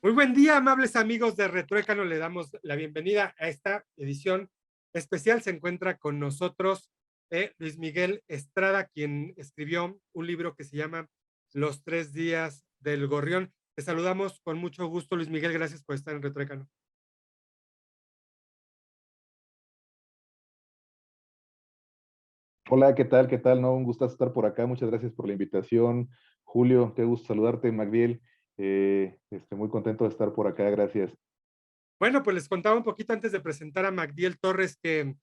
Muy buen día, amables amigos de Retruécano. Le damos la bienvenida a esta edición especial. Se encuentra con nosotros Luis Miguel Estrada, quien escribió un libro que se llama Los 3 días del Gorrión. Te saludamos con mucho gusto, Luis Miguel. Gracias por estar en Retruécano. Hola, ¿qué tal? ¿Qué tal? No, un gustazo estar por acá. Muchas gracias por la invitación. Julio, qué gusto saludarte. Magdiel, muy contento de estar por acá. Gracias. Bueno, pues les contaba un poquito antes de presentar a Magdiel Torres que,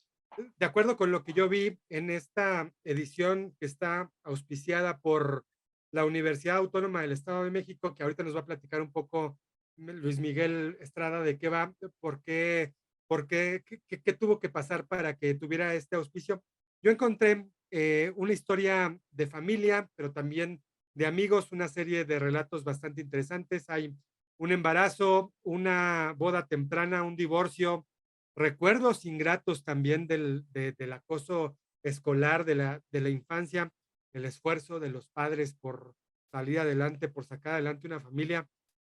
de acuerdo con lo que yo vi en esta edición que está auspiciada por la Universidad Autónoma del Estado de México, que ahorita nos va a platicar un poco Luis Miguel Estrada de qué va, qué tuvo que pasar para que tuviera este auspicio. Yo encontré una historia de familia, pero también de amigos, una serie de relatos bastante interesantes. Hay un embarazo, una boda temprana, un divorcio, recuerdos ingratos también del acoso escolar de la infancia, el esfuerzo de los padres por salir adelante, por sacar adelante una familia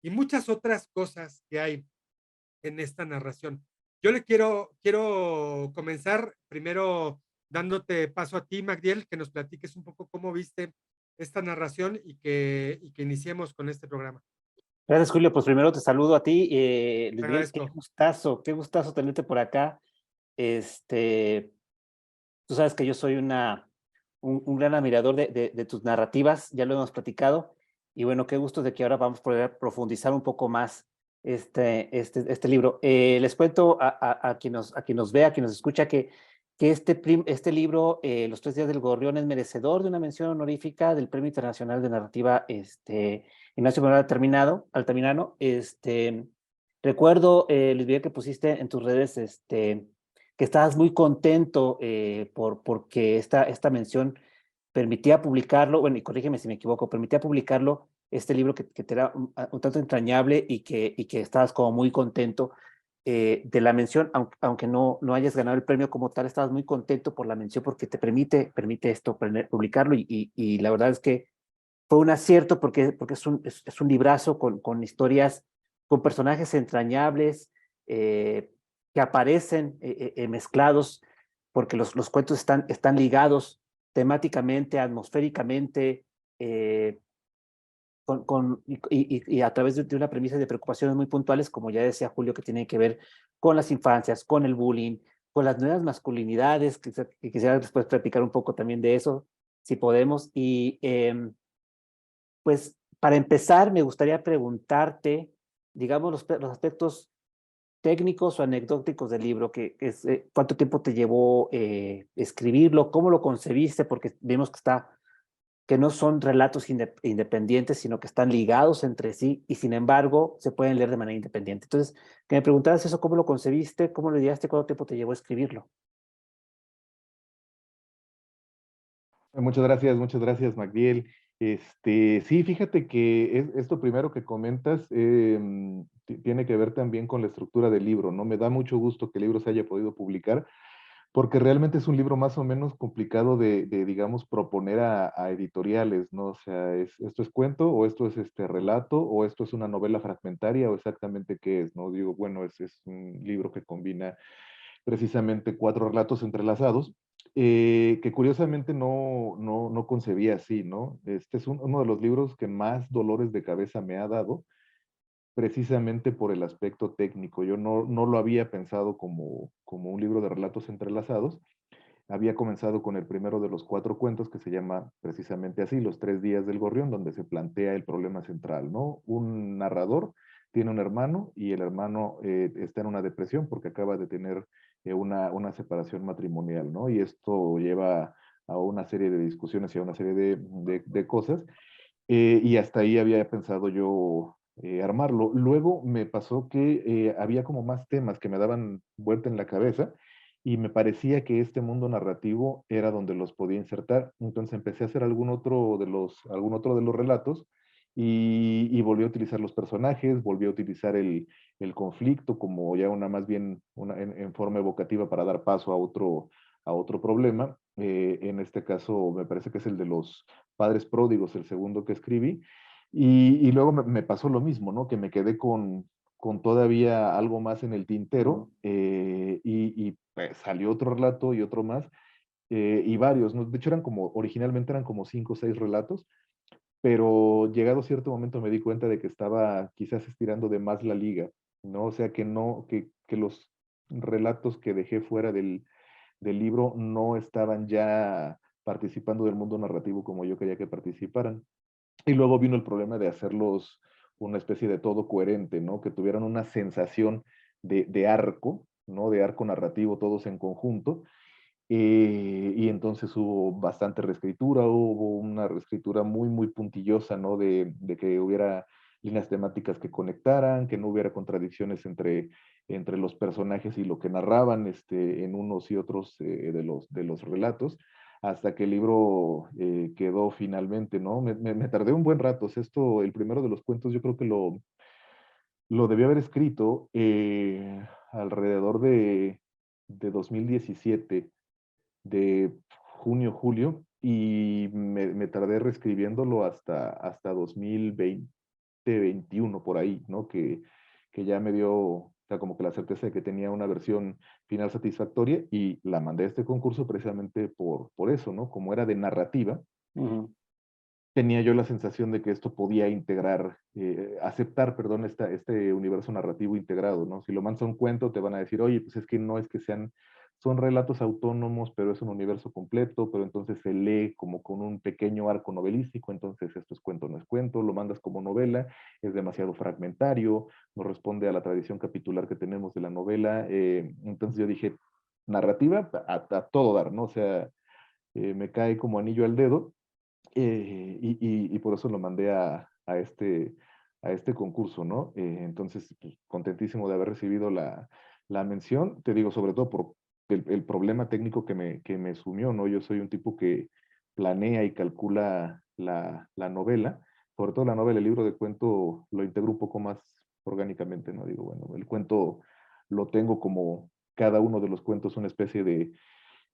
y muchas otras cosas que hay en esta narración. Yo quiero comenzar primero dándote paso a ti, Magdiel, que nos platiques un poco cómo viste esta narración y que iniciemos con este programa. Gracias, Julio. Pues primero te saludo a ti, Te Luis Miguel, agradezco. qué gustazo tenerte por acá. Este, Tú sabes que yo soy un gran admirador de tus narrativas, ya lo hemos platicado, y bueno, qué gusto de que ahora vamos a poder profundizar un poco más este libro. Les cuento a quien nos vea, a quien nos escucha, que este libro, Los 3 días del Gorrión, es merecedor de una mención honorífica del Premio Internacional de Narrativa Ignacio Manuel Altamirano. Recuerdo, Luis Miguel, que pusiste en tus redes que estabas muy contento porque esta mención permitía publicarlo, bueno, y corrígeme si me equivoco, permitía publicarlo, este libro que te era un tanto entrañable y que estabas como muy contento de la mención, aunque no hayas ganado el premio como tal, estabas muy contento por la mención porque te permite esto, publicarlo y la verdad es que fue un acierto porque es un librazo con historias, con personajes entrañables, que aparecen mezclados, porque los cuentos están ligados temáticamente, atmosféricamente, y a través de una premisa de preocupaciones muy puntuales, como ya decía Julio, que tiene que ver con las infancias, con el bullying, con las nuevas masculinidades, que quisiera después platicar un poco también de eso, si podemos. Pues para empezar, me gustaría preguntarte, digamos, los aspectos técnicos o anecdóticos del libro, cuánto tiempo te llevó escribirlo, cómo lo concebiste, porque vemos que no son relatos independientes, sino que están ligados entre sí y sin embargo se pueden leer de manera independiente. Entonces, que me preguntaras eso, cómo lo concebiste, cómo lo ideaste, cuánto tiempo te llevó escribirlo. Muchas gracias, Magdiel. Sí, fíjate que esto primero que comentas tiene que ver también con la estructura del libro, ¿no? Me da mucho gusto que el libro se haya podido publicar, porque realmente es un libro más o menos complicado digamos, proponer a editoriales, ¿no? O sea, ¿esto es cuento o esto es relato o esto es una novela fragmentaria o exactamente qué es, ¿no? Digo, bueno, es un libro que combina precisamente 4 relatos entrelazados, que curiosamente no concebía así, ¿no? Este es uno de los libros que más dolores de cabeza me ha dado, precisamente por el aspecto técnico. Yo no lo había pensado como un libro de relatos entrelazados. Había comenzado con el primero de los 4 cuentos que se llama precisamente así, Los 3 días del Gorrión, donde se plantea el problema central, ¿no? Un narrador tiene un hermano y el hermano está en una depresión porque acaba de tener una separación matrimonial, ¿no? Y esto lleva a una serie de discusiones y a una serie de cosas. Y hasta ahí había pensado yo armarlo. Luego me pasó que había como más temas que me daban vuelta en la cabeza y me parecía que este mundo narrativo era donde los podía insertar. Entonces empecé a hacer algún otro de los relatos y volví a utilizar los personajes, volví a utilizar el conflicto como ya una más bien en forma evocativa para dar paso a otro problema. En este caso me parece que es el de los padres pródigos, el segundo que escribí. Y luego me pasó lo mismo, ¿no? Que me quedé con todavía algo más en el tintero pues, salió otro relato y otro más y varios, ¿no? De hecho originalmente eran como 5 o 6 relatos, pero llegado cierto momento me di cuenta de que estaba quizás estirando de más la liga, ¿no? O sea, que los relatos que dejé fuera del libro no estaban ya participando del mundo narrativo como yo quería que participaran. Y luego vino el problema de hacerlos una especie de todo coherente, ¿no? Que tuvieran una sensación de arco, ¿no? De arco narrativo todos en conjunto. Y entonces hubo bastante reescritura, hubo una reescritura muy, muy puntillosa, ¿no? De que hubiera líneas temáticas que conectaran, que no hubiera contradicciones entre los personajes y lo que narraban en unos y otros de los relatos, hasta que el libro quedó finalmente, ¿no? Me tardé un buen rato. O sea, el primero de los cuentos, yo creo que lo debí haber escrito alrededor de 2017 de junio, julio, y me tardé reescribiéndolo hasta 2020, 21 por ahí, ¿no? Que ya me dio, o sea, como que la certeza de que tenía una versión final satisfactoria y la mandé a este concurso precisamente por eso, ¿no? Como era de narrativa, tenía yo la sensación de que esto podía aceptar, perdón, este universo narrativo integrado, ¿no? Si lo mandas a un cuento, te van a decir, oye, pues es que no es que son relatos autónomos, pero es un universo completo, pero entonces se lee como con un pequeño arco novelístico, entonces esto es cuento, no es cuento, lo mandas como novela, es demasiado fragmentario, no responde a la tradición capitular que tenemos de la novela, entonces yo dije, narrativa a todo dar, ¿no? O sea, me cae como anillo al dedo, y por eso lo mandé a este concurso, ¿no? Entonces, pues, contentísimo de haber recibido la mención, te digo, sobre todo por el problema técnico que me sumió, ¿no? Yo soy un tipo que planea y calcula la novela, sobre todo la novela, el libro de cuento lo integro un poco más orgánicamente, ¿no? Digo, bueno, el cuento lo tengo como cada uno de los cuentos una especie de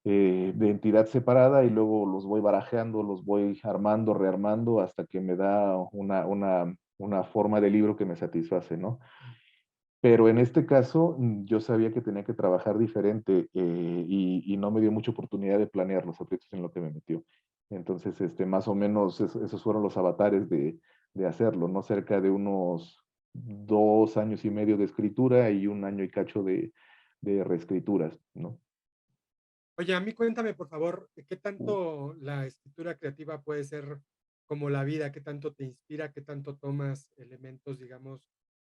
entidad separada y luego los voy barajeando, los voy armando, rearmando hasta que me da una forma de libro que me satisface, ¿no? Pero en este caso yo sabía que tenía que trabajar diferente y no me dio mucha oportunidad de planear los objetos en lo que me metió. Entonces, más o menos esos fueron los avatares de hacerlo, ¿no? Cerca de unos 2 años y medio de escritura y 1 año y cacho de reescrituras, ¿no? Oye, a mí cuéntame, por favor, ¿qué tanto la escritura creativa puede ser como la vida? ¿Qué tanto te inspira? ¿Qué tanto tomas elementos, digamos,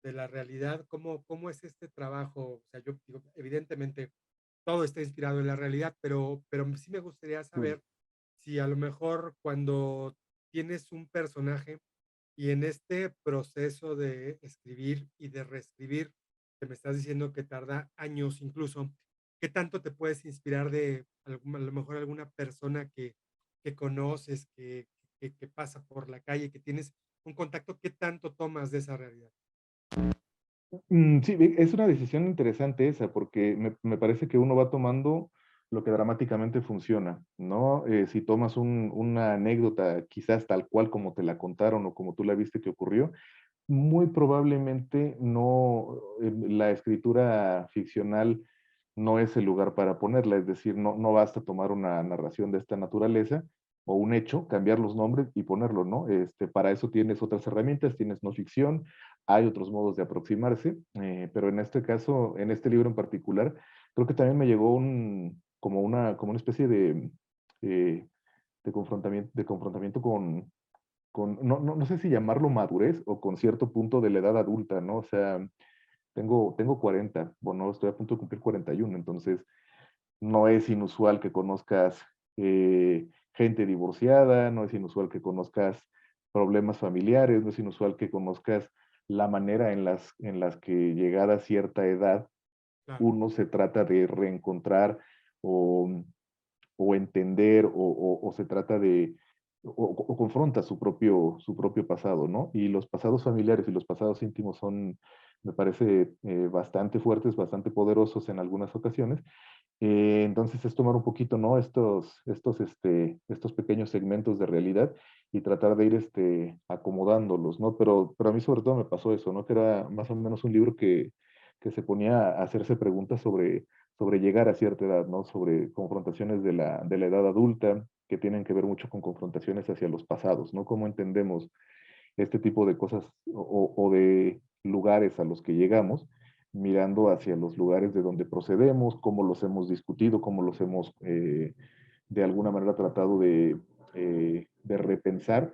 de la realidad? ¿Cómo es este trabajo? O sea, yo digo, evidentemente todo está inspirado en la realidad, pero sí me gustaría Mm. saber si a lo mejor cuando tienes un personaje y en este proceso de escribir y de reescribir, que me estás diciendo que tarda años incluso, ¿qué tanto te puedes inspirar de a lo mejor alguna persona que conoces, que pasa por la calle, que tienes un contacto? ¿Qué tanto tomas de esa realidad? Sí, es una decisión interesante esa, porque me parece que uno va tomando lo que dramáticamente funciona, ¿no? Si tomas una anécdota, quizás tal cual como te la contaron o como tú la viste que ocurrió, muy probablemente no, la escritura ficcional no es el lugar para ponerla, es decir, no basta tomar una narración de esta naturaleza o un hecho, cambiar los nombres y ponerlo, ¿no? Para eso tienes otras herramientas, tienes no ficción, hay otros modos de aproximarse, pero en este caso, en este libro en particular, creo que también me llegó como una especie eh, de confrontamiento no sé si llamarlo madurez o con cierto punto de la edad adulta, ¿no? O sea, tengo 40, bueno, estoy a punto de cumplir 41, entonces no es inusual que conozcas gente divorciada, no es inusual que conozcas problemas familiares, no es inusual que conozcas la manera en las que llegada a cierta edad Claro, uno se trata de reencontrar o, o entender o se trata o confronta su propio pasado, ¿no? Y los pasados familiares y los pasados íntimos son, me parece, bastante fuertes, bastante poderosos en algunas ocasiones. Entonces es tomar un poquito, ¿no? Estos pequeños segmentos de realidad y tratar de ir acomodándolos, ¿no? Pero a mí sobre todo me pasó eso, ¿no? Que era más o menos un libro que se ponía a hacerse preguntas sobre llegar a cierta edad, ¿no? Sobre confrontaciones de la edad adulta, que tienen que ver mucho con confrontaciones hacia los pasados, ¿no? Cómo entendemos este tipo de cosas o de lugares a los que llegamos, mirando hacia los lugares de donde procedemos, cómo los hemos discutido, cómo los hemos de alguna manera tratado de repensar,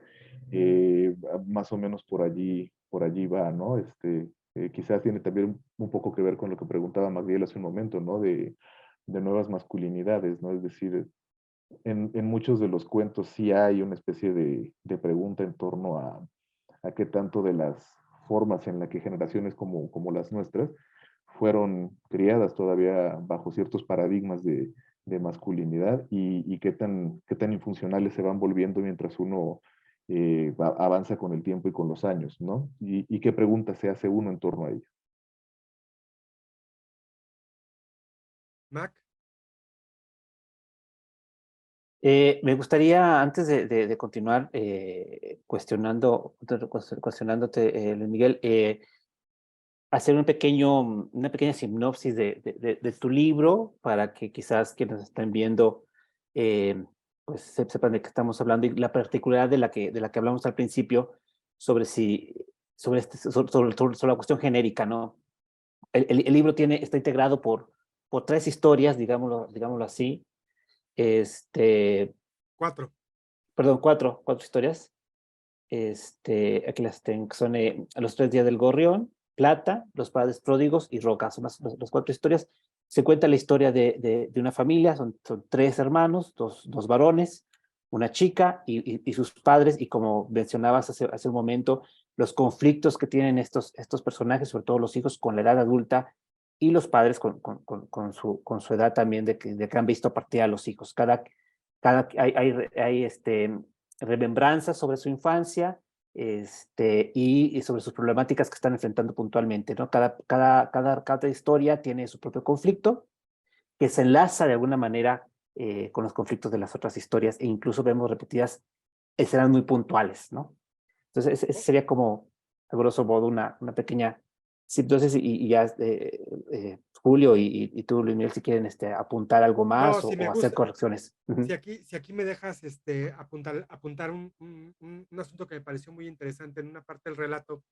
más o menos por allí va, ¿no? Quizás tiene también un poco que ver con lo que preguntaba Magdiel hace un momento, ¿no? De nuevas masculinidades, ¿no? Es decir, en muchos de los cuentos sí hay una especie de pregunta en torno a qué tanto de las formas en las que generaciones como las nuestras fueron criadas todavía bajo ciertos paradigmas de masculinidad y qué tan infuncionales se van volviendo mientras uno avanza con el tiempo y con los años, ¿no? Y qué preguntas se hace uno en torno a ello. Mac, Me gustaría, antes de continuar cuestionándote, Luis Miguel, hacer una pequeña sinopsis de tu libro para que quizás quienes nos estén viendo eh, pues sepan de qué estamos hablando y la particularidad de la que hablamos al principio sobre si sobre la cuestión genérica, ¿no? El libro está integrado por tres historias, digámoslo así, este, cuatro. perdón, cuatro historias. Aquí las tengo, que son Los tres días del gorrión, Plata, Los padres pródigos y Roca. Son las cuatro historias. Se cuenta la historia de una familia, son tres hermanos, dos varones, una chica y sus padres, y como mencionabas hace un momento, los conflictos que tienen estos personajes, sobre todo los hijos con la edad adulta y los padres con su edad también de que han visto partir a los hijos. Hay remembranzas sobre su infancia y sobre sus problemáticas que están enfrentando puntualmente, ¿no? Cada historia tiene su propio conflicto que se enlaza de alguna manera con los conflictos de las otras historias e incluso vemos repetidas escenas muy puntuales, ¿no? Entonces, ese sería como, a grosso modo, una pequeña entonces, y ya Julio y tú, Luis Miguel, si quieren apuntar algo No, más si me o hacer gusta, correcciones. si aquí me dejas apuntar un asunto que me pareció muy interesante en una parte del relato,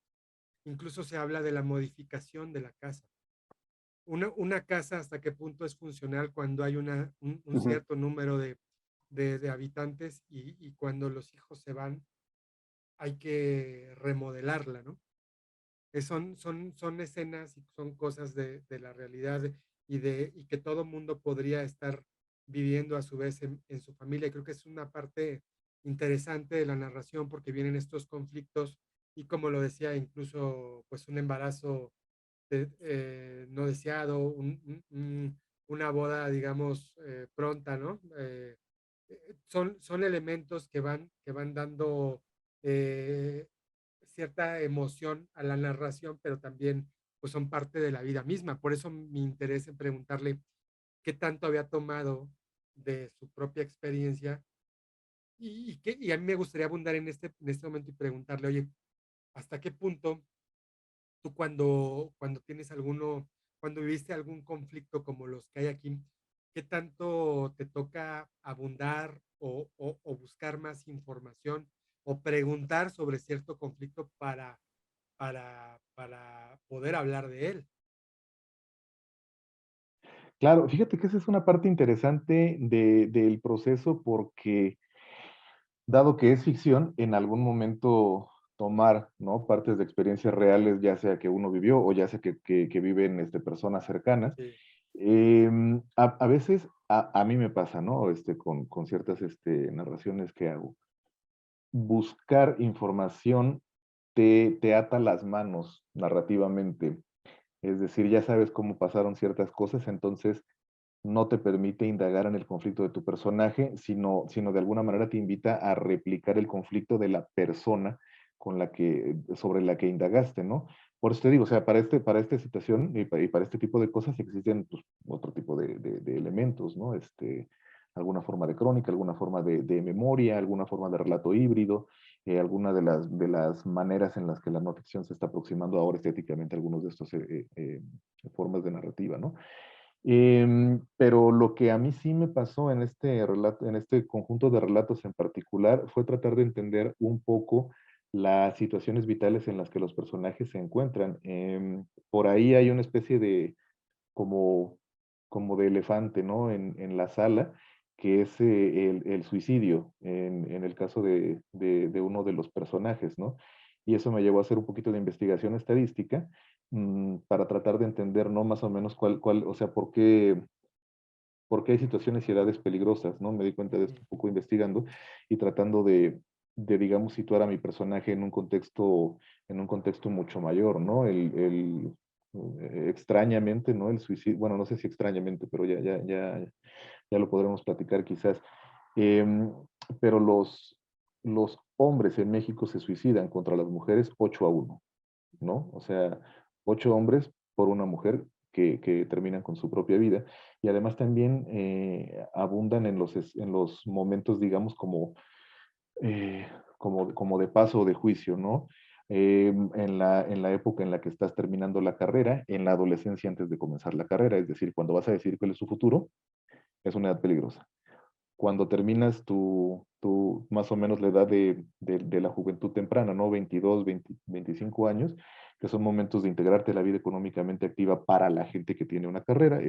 incluso se habla de la modificación de la casa. Una casa hasta qué punto es funcional cuando hay un cierto número de habitantes y cuando los hijos se van hay que remodelarla, ¿no? Son escenas y son cosas de la realidad y que todo mundo podría estar viviendo a su vez en su familia. Y creo que es una parte interesante de la narración porque vienen estos conflictos y como lo decía, incluso pues un embarazo no deseado, una boda, digamos, pronta, ¿no? Son elementos que van dando eh, cierta emoción a la narración, pero también pues son parte de la vida misma. Por eso mi interés en preguntarle qué tanto había tomado de su propia experiencia y a mí me gustaría abundar en este momento y preguntarle, oye, ¿hasta qué punto tú cuando tienes cuando viviste algún conflicto como los que hay aquí, qué tanto te toca abundar o buscar más información o preguntar sobre cierto conflicto para poder hablar de él? Claro, fíjate que esa es una parte interesante del proceso porque, dado que es ficción, en algún momento tomar, ¿no? Partes de experiencias reales, ya sea que uno vivió o ya sea que viven personas cercanas. Sí, A veces a mí me pasa, ¿no? Con ciertas narraciones que hago. Buscar información te ata las manos narrativamente. Es decir, ya sabes cómo pasaron ciertas cosas, entonces no te permite indagar en el conflicto de tu personaje, sino de alguna manera te invita a replicar el conflicto de la persona sobre la que indagaste, ¿no? Por eso te digo, o sea, para esta situación y para este tipo de cosas existen pues, otro tipo de elementos, ¿no? alguna forma de crónica, alguna forma de memoria, alguna forma de relato híbrido, alguna de las maneras en las que la no ficción se está aproximando ahora estéticamente a algunos de estos formas de narrativa, ¿no? Pero lo que a mí sí me pasó en este relato, en este conjunto de relatos en particular, fue tratar de entender un poco las situaciones vitales en las que los personajes se encuentran. Por ahí hay una especie de, como, como de elefante, ¿no? En la sala, que es el suicidio, en el caso de uno de los personajes, ¿no? Y eso me llevó a hacer un poquito de investigación estadística para tratar de entender, ¿no? Más o menos o sea, por qué hay situaciones y edades peligrosas, ¿no? Me di cuenta de esto un poco investigando y tratando digamos, situar a mi personaje en un contexto mucho mayor, ¿no? Extrañamente, ¿no? El suicidio, bueno, no sé si extrañamente, pero ya lo podremos platicar quizás. Em, pero los hombres en México se suicidan contra las mujeres 8-1, ¿no? O sea, 8 hombres por una mujer que terminan con su propia vida. Y además también abundan en los momentos, digamos, eh, como de paso o de juicio, ¿no? En la época en la que estás terminando la carrera, en la adolescencia antes de comenzar la carrera, es decir, cuando vas a decir cuál es su futuro, es una edad peligrosa. Cuando terminas más o menos la edad de la juventud temprana, ¿no? 22, 20, 25 años, que son momentos de integrarte a la vida económicamente activa para la gente que tiene una carrera,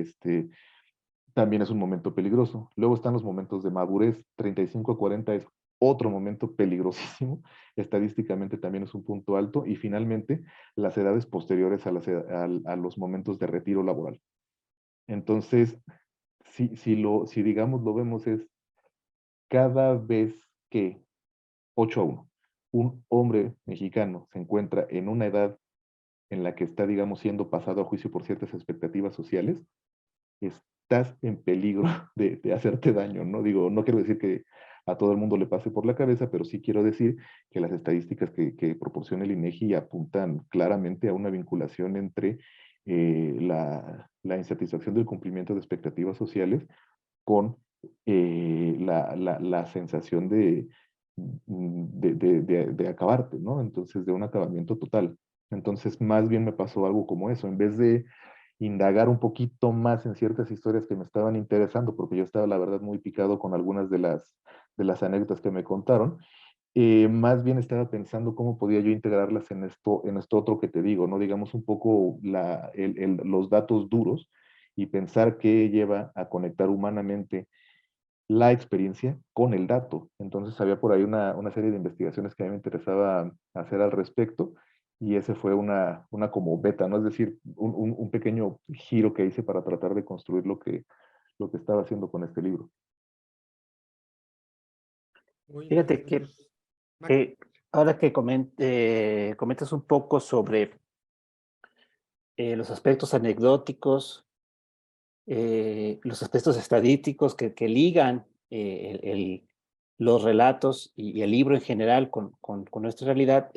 también es un momento peligroso. Luego están los momentos de madurez, 35 a 40 es otro momento peligrosísimo, estadísticamente también es un punto alto, y finalmente las edades posteriores a los momentos de retiro laboral. Entonces, si digamos lo vemos es cada vez que 8-1, un hombre mexicano se encuentra en una edad en la que está, digamos, siendo pasado a juicio por ciertas expectativas sociales, estás en peligro de hacerte daño, ¿no? Digo, no quiero decir que a todo el mundo le pase por la cabeza, pero sí quiero decir que las estadísticas que proporciona el INEGI apuntan claramente a una vinculación entre la insatisfacción del cumplimiento de expectativas sociales con la sensación de acabarte, ¿no? Entonces, de un acabamiento total. Entonces, más bien me pasó algo como eso, en vez de indagar un poquito más en ciertas historias que me estaban interesando, porque yo estaba, la verdad, muy picado con algunas de las anécdotas que me contaron, más bien estaba pensando cómo podía yo integrarlas en esto otro que te digo, ¿no? Digamos un poco los datos duros y pensar qué lleva a conectar humanamente la experiencia con el dato. Entonces había por ahí una serie de investigaciones que a mí me interesaba hacer al respecto y ese fue una como beta, ¿no? Es decir, un pequeño giro que hice para tratar de construir lo que estaba haciendo con este libro. Muy Fíjate interesante. que ahora que comentas un poco sobre los aspectos anecdóticos, los aspectos estadísticos que ligan los relatos y el libro en general con nuestra realidad,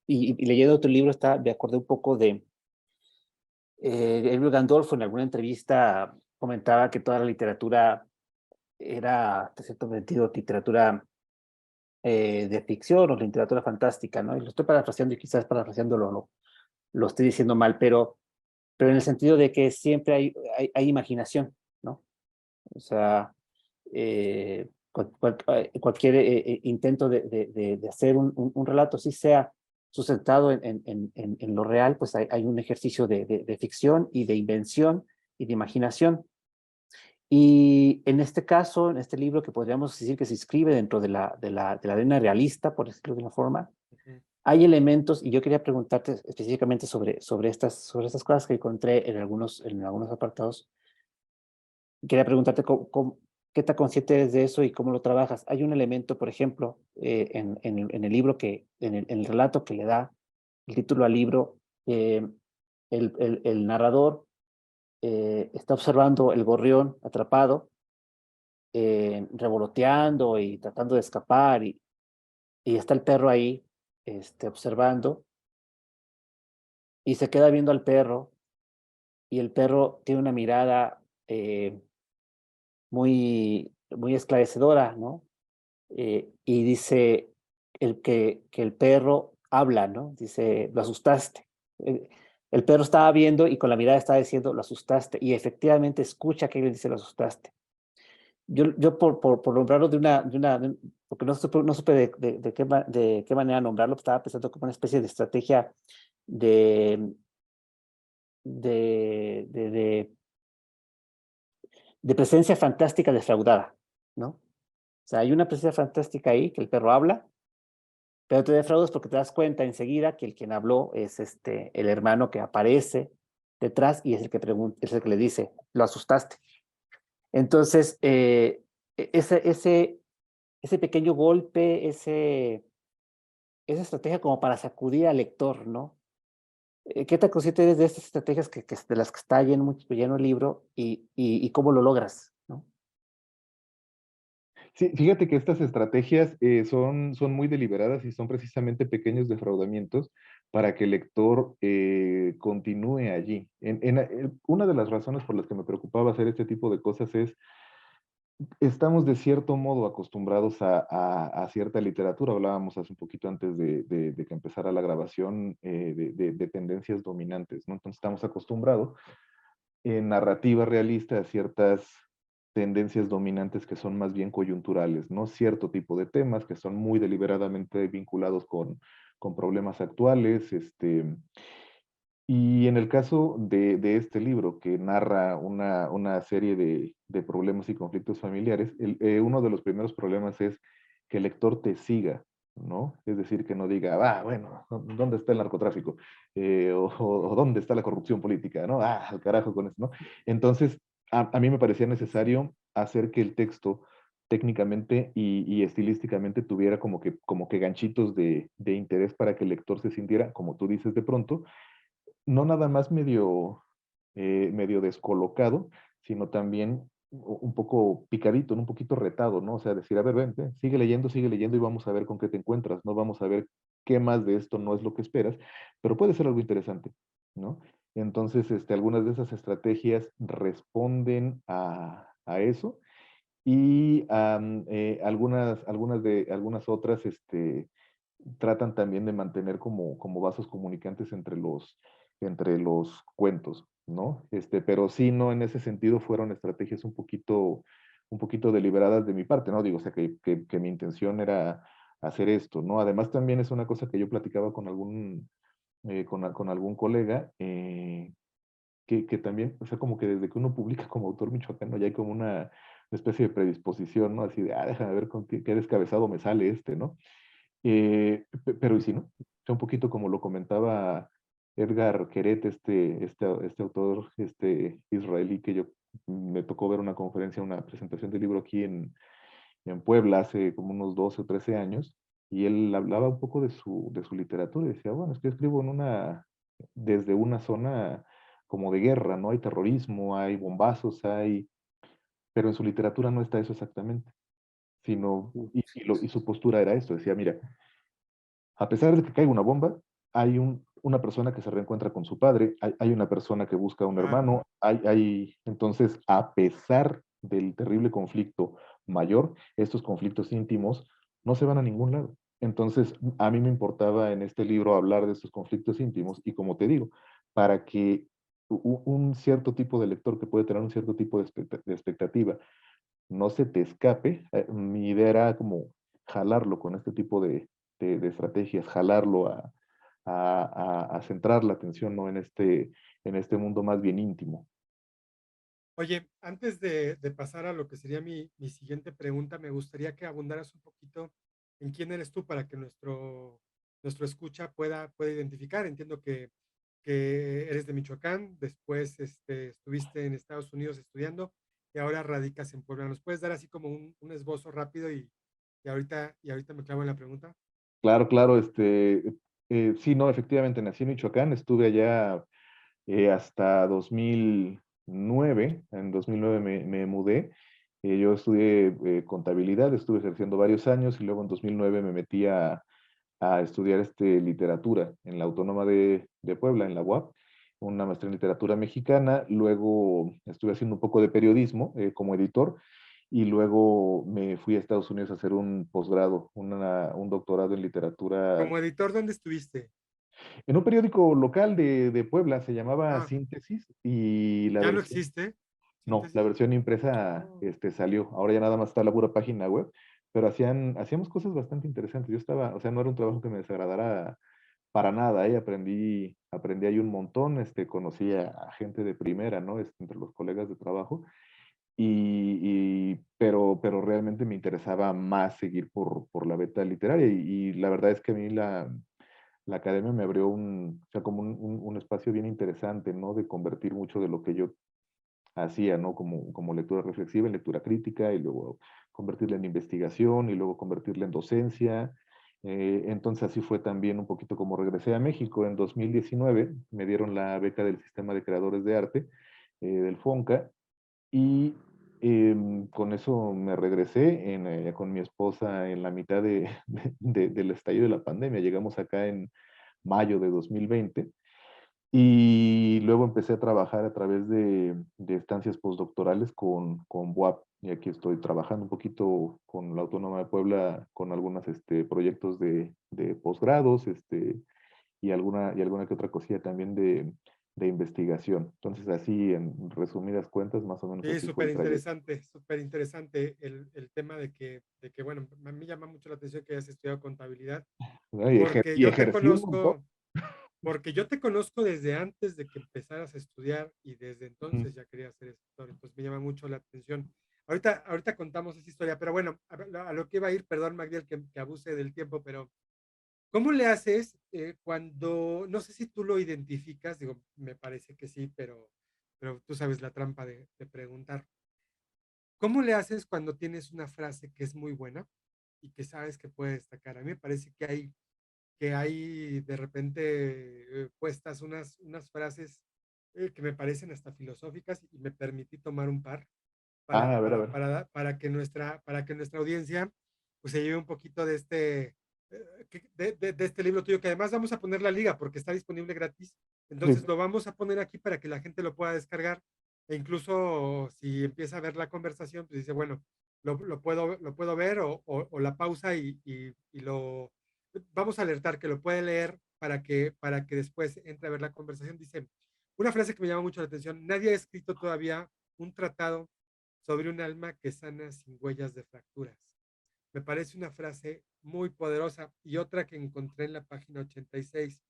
y leyendo tu libro me acordé un poco de Elvio Gandolfo. En alguna entrevista comentaba que toda la literatura era, hasta cierto sentido, literatura de ficción o literatura fantástica, ¿no? Y lo estoy parafraseando y quizás parafraseándolo lo estoy diciendo mal, pero en el sentido de que siempre hay imaginación, ¿no? O sea, cualquier intento de hacer un relato, si sea sustentado en lo real, pues hay un ejercicio de ficción y de invención y de imaginación. Y en este caso, en este libro que podríamos decir que se inscribe dentro de la arena realista, por decirlo de una forma, Ujú. hay elementos, y yo quería preguntarte específicamente sobre estas cosas que encontré en algunos apartados. Quería preguntarte qué tan consciente eres de eso y cómo lo trabajas. Hay un elemento, por ejemplo, en el libro, en el relato que le da el título al libro, el narrador está observando el gorrión atrapado, revoloteando y tratando de escapar, y está el perro ahí, observando, y se queda viendo al perro, y el perro tiene una mirada muy esclarecedora, ¿no? Y dice que el perro habla, ¿no? Dice, lo asustaste. El perro estaba viendo y con la mirada estaba diciendo, lo asustaste. Y efectivamente escucha que él dice, lo asustaste. Yo por nombrarlo porque no supe de qué manera nombrarlo, estaba pensando como una especie de estrategia de, de, de, de, de presencia fantástica defraudada, ¿no? O sea, hay una presencia fantástica ahí, que el perro habla, pero te defraudas porque te das cuenta enseguida que el quien habló es el hermano que aparece detrás y es el que pregunta, es el que le dice, lo asustaste. Entonces, ese pequeño golpe, esa estrategia como para sacudir al lector, ¿no? ¿Qué tan consciente eres de estas estrategias de las que está lleno el libro y cómo lo logras, ¿no? Sí, fíjate que estas estrategias son muy deliberadas y son precisamente pequeños defraudamientos para que el lector continúe allí. Una de las razones por las que me preocupaba hacer este tipo de cosas es, estamos de cierto modo acostumbrados a cierta literatura. Hablábamos hace un poquito antes de que empezara la grabación de tendencias dominantes, ¿no? Entonces estamos acostumbrados en narrativa realista a ciertas tendencias dominantes que son más bien coyunturales, ¿no? Cierto tipo de temas que son muy deliberadamente vinculados con problemas actuales, y en el caso de este libro, que narra una serie de problemas y conflictos familiares, uno de los primeros problemas es que el lector te siga, ¿no? Es decir, que no diga, ah, bueno, ¿dónde está el narcotráfico? O ¿dónde está la corrupción política? ¿No? Ah, al carajo con eso, ¿no? Entonces, a mí me parecía necesario hacer que el texto técnicamente y estilísticamente tuviera como que ganchitos de interés para que el lector se sintiera, como tú dices de pronto, no nada más medio descolocado, sino también un poco picadito, ¿no? Un poquito retado, ¿no? O sea, decir, a ver, vente, sigue leyendo y vamos a ver con qué te encuentras, ¿no? Vamos a ver qué más de esto no es lo que esperas, pero puede ser algo interesante, ¿no? Entonces, algunas de esas estrategias responden a eso y algunas otras, tratan también de mantener como vasos comunicantes entre los cuentos, ¿no? Pero sí, no, en ese sentido fueron estrategias un poquito deliberadas de mi parte, ¿no? Digo, o sea, que mi intención era hacer esto, ¿no? Además, también es una cosa que yo platicaba con algún colega, que también, o sea, como que desde que uno publica como autor michoacano, ya hay como una especie de predisposición, ¿no? Así de, déjame ver con qué descabezado me sale ¿no? Pero y si no, o sea, un poquito como lo comentaba Edgar Queret, este autor israelí, que yo me tocó ver una conferencia, una presentación de libro aquí en Puebla hace como unos 12 o 13 años, y él hablaba un poco de su literatura y decía, bueno, es que escribo desde una zona como de guerra, ¿no? Hay terrorismo, hay bombazos, pero en su literatura no está eso exactamente, sino, y su postura era esto, decía, mira, a pesar de que caiga una bomba, hay una persona que se reencuentra con su padre, hay una persona que busca a un Ah, hermano, entonces, a pesar del terrible conflicto mayor, estos conflictos íntimos no se van a ningún lado. Entonces, a mí me importaba en este libro hablar de estos conflictos íntimos y, como te digo, para que un cierto tipo de lector que puede tener un cierto tipo de expectativa no se te escape. Mi idea era como jalarlo con este tipo de estrategias, jalarlo a centrar la atención, ¿no? en este mundo más bien íntimo. oye, antes de pasar a lo que sería mi siguiente pregunta, me gustaría que abundaras un poquito en quién eres tú para que nuestro escucha pueda identificar. Entiendo que eres de Michoacán, después estuviste en Estados Unidos estudiando y ahora radicas en Puebla. ¿Nos puedes dar así como un esbozo rápido y ahorita me clavo en la pregunta? Claro, claro, sí, no, efectivamente, nací en Michoacán, estuve allá hasta 2009. En 2009 me mudé. Yo estudié contabilidad, estuve ejerciendo varios años y luego en 2009 me metí a estudiar literatura en la Autónoma de Puebla, en la UAP, una maestría en literatura mexicana. Luego estuve haciendo un poco de periodismo como editor y luego me fui a Estados Unidos a hacer un posgrado, un doctorado en literatura Como editor, ¿dónde estuviste? en un periódico local de Puebla, se llamaba Ah, Síntesis, y la ya no versión, existe. no, la Síntesis. versión impresa Oh, salió. Ahora ya nada más está la pura página web, pero hacíamos cosas bastante interesantes. Yo estaba, o sea, no era un trabajo que me desagradara para nada, aprendí ahí un montón, conocí a gente de primera, ¿no? Entre los colegas de trabajo, pero realmente me interesaba más seguir por la beta literaria, y la verdad es que a mí la academia me abrió o sea, como un espacio bien interesante, ¿no? De convertir mucho de lo que yo hacía, ¿no? Como lectura reflexiva en lectura crítica, y luego convertirla en investigación, y luego convertirla en docencia. Entonces así fue también un poquito como regresé a México en 2019, me dieron la beca del Sistema de Creadores de Arte, del FONCA, y con eso me regresé con mi esposa en la mitad del estallido de la pandemia. Llegamos acá en mayo de 2020, y luego empecé a trabajar a través de estancias postdoctorales con BUAP, y aquí estoy trabajando un poquito con la Autónoma de Puebla, con algunos proyectos de posgrados, y alguna que otra cosilla también de investigación. Entonces, así, en resumidas cuentas, más o menos sí, así fue el trayecto. súper interesante el tema de que, bueno, a mí llama mucho la atención que hayas estudiado contabilidad, ¿No? porque Y yo te ejercí un montón. conozco, porque yo te conozco desde antes de que empezaras a estudiar y desde Ujú. entonces ya quería ser escritor, entonces me llama mucho la atención. Ahorita contamos esa historia, pero bueno, a lo que iba a ir, perdón, Magdiel, que abuse del tiempo, pero ¿cómo le haces cuando, no sé si tú lo identificas, digo, me parece que sí, pero tú sabes la trampa de preguntar. ¿Cómo le haces cuando tienes una frase que es muy buena y que sabes que puede destacar? A mí me parece que hay de repente puestas unas frases que me parecen hasta filosóficas y me permití tomar un par Ah, para, a ver, a para, ver. para, para que nuestra audiencia pues se lleve un poquito de este libro tuyo, que además vamos a poner la liga porque está disponible gratis. Sí, Entonces lo vamos a poner aquí para que la gente lo pueda descargar e incluso si empieza a ver la conversación, pues dice, bueno, lo puedo ver o la pausa y lo vamos a alertar que lo puede leer para que después entre a ver la conversación. Dice una frase que me llama mucho la atención: nadie ha escrito todavía un tratado sobre un alma que sana sin huellas de fracturas. Me parece una frase muy poderosa. Y otra que encontré en la página 86: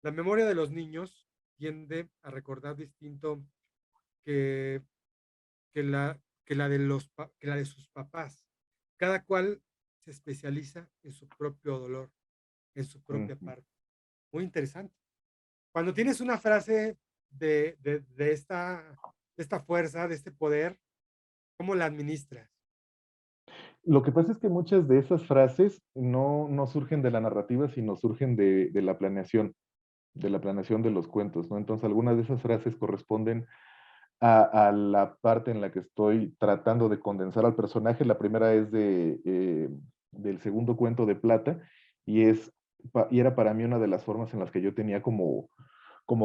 la memoria de los niños tiende a recordar distinto que, que la de sus papás. Cada cual se especializa en su propio dolor, en su propia ujú. parte. Muy interesante. Cuando tienes una frase de esta fuerza, de este poder, ¿cómo la administras? Lo que pasa es que muchas de esas frases no surgen de la narrativa, sino surgen de la planeación de los cuentos, ¿no? Entonces, algunas de esas frases corresponden a la parte en la que estoy tratando de condensar al personaje. La primera es del segundo cuento de Plata, y era para mí una de las formas en las que yo tenía como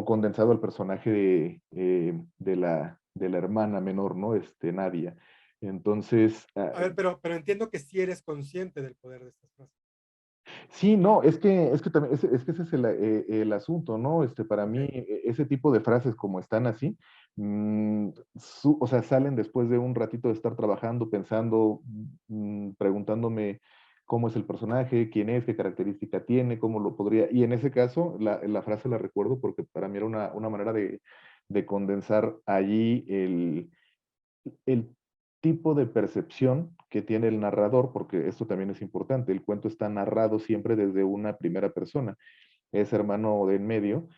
condensado al personaje de la hermana menor, ¿no? Nadia. Entonces, A ver, pero entiendo que sí eres consciente del poder de estas frases. sí, no, es que también, es que ese es el asunto, ¿no? Para Ok. mí, ese tipo de frases como están así, o sea, salen después de un ratito de estar trabajando, pensando, preguntándome cómo es el personaje, quién es, qué característica tiene, cómo lo podría. Y en ese caso, la frase la recuerdo porque para mí era una manera de condensar allí el tipo de percepción que tiene el narrador, porque esto también es importante. El cuento está narrado siempre desde una primera persona. Es hermano de en medio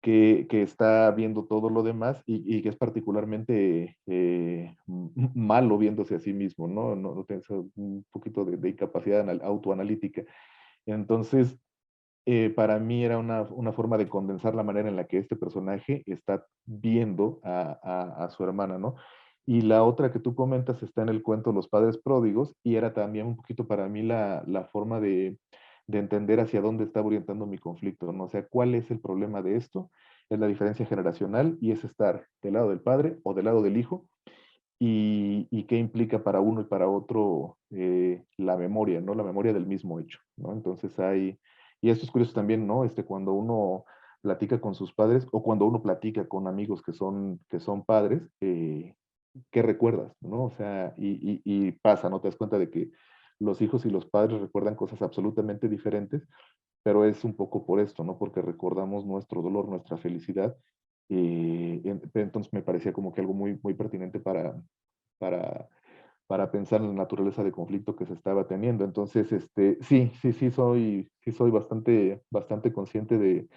que está viendo todo lo demás, y que es particularmente malo viéndose a sí mismo, ¿no? No tiene un poquito de incapacidad autoanalítica. Entonces, para mí era una forma de condensar la manera en la que este personaje está viendo a su hermana, ¿no? Y la otra que tú comentas está en el cuento Los Padres Pródigos, y era también un poquito para mí la forma de entender hacia dónde estaba orientando mi conflicto, ¿no? O sea, ¿cuál es el problema de esto? Es la diferencia generacional, y es estar del lado del padre o del lado del hijo, y qué implica para uno y para otro la memoria, ¿no? La memoria del mismo hecho, ¿no? Entonces y esto es curioso también, ¿no? Cuando uno platica con sus padres o cuando uno platica con amigos que son padres, ¿qué recuerdas, no? O sea, y pasa, ¿no? Te das cuenta de que los hijos y los padres recuerdan cosas absolutamente diferentes, pero es un poco por esto, ¿no? Porque recordamos nuestro dolor, nuestra felicidad. Entonces me parecía como que algo muy, muy pertinente para, para pensar en la naturaleza de conflicto que se estaba teniendo. Entonces, sí soy bastante, bastante consciente de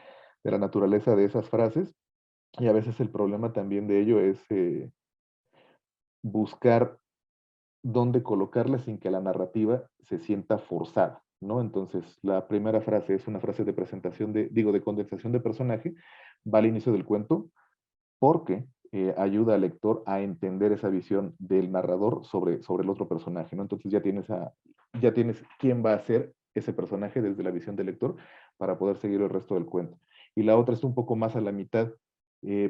la naturaleza de esas frases y a veces el problema también de ello es buscar dónde colocarla sin que la narrativa se sienta forzada, ¿no? Entonces, la primera frase es una frase de presentación de condensación de personaje, va al inicio del cuento, porque ayuda al lector a entender esa visión del narrador sobre el otro personaje, ¿no? Entonces ya tienes quién va a ser ese personaje desde la visión del lector para poder seguir el resto del cuento. Y la otra es un poco más a la mitad,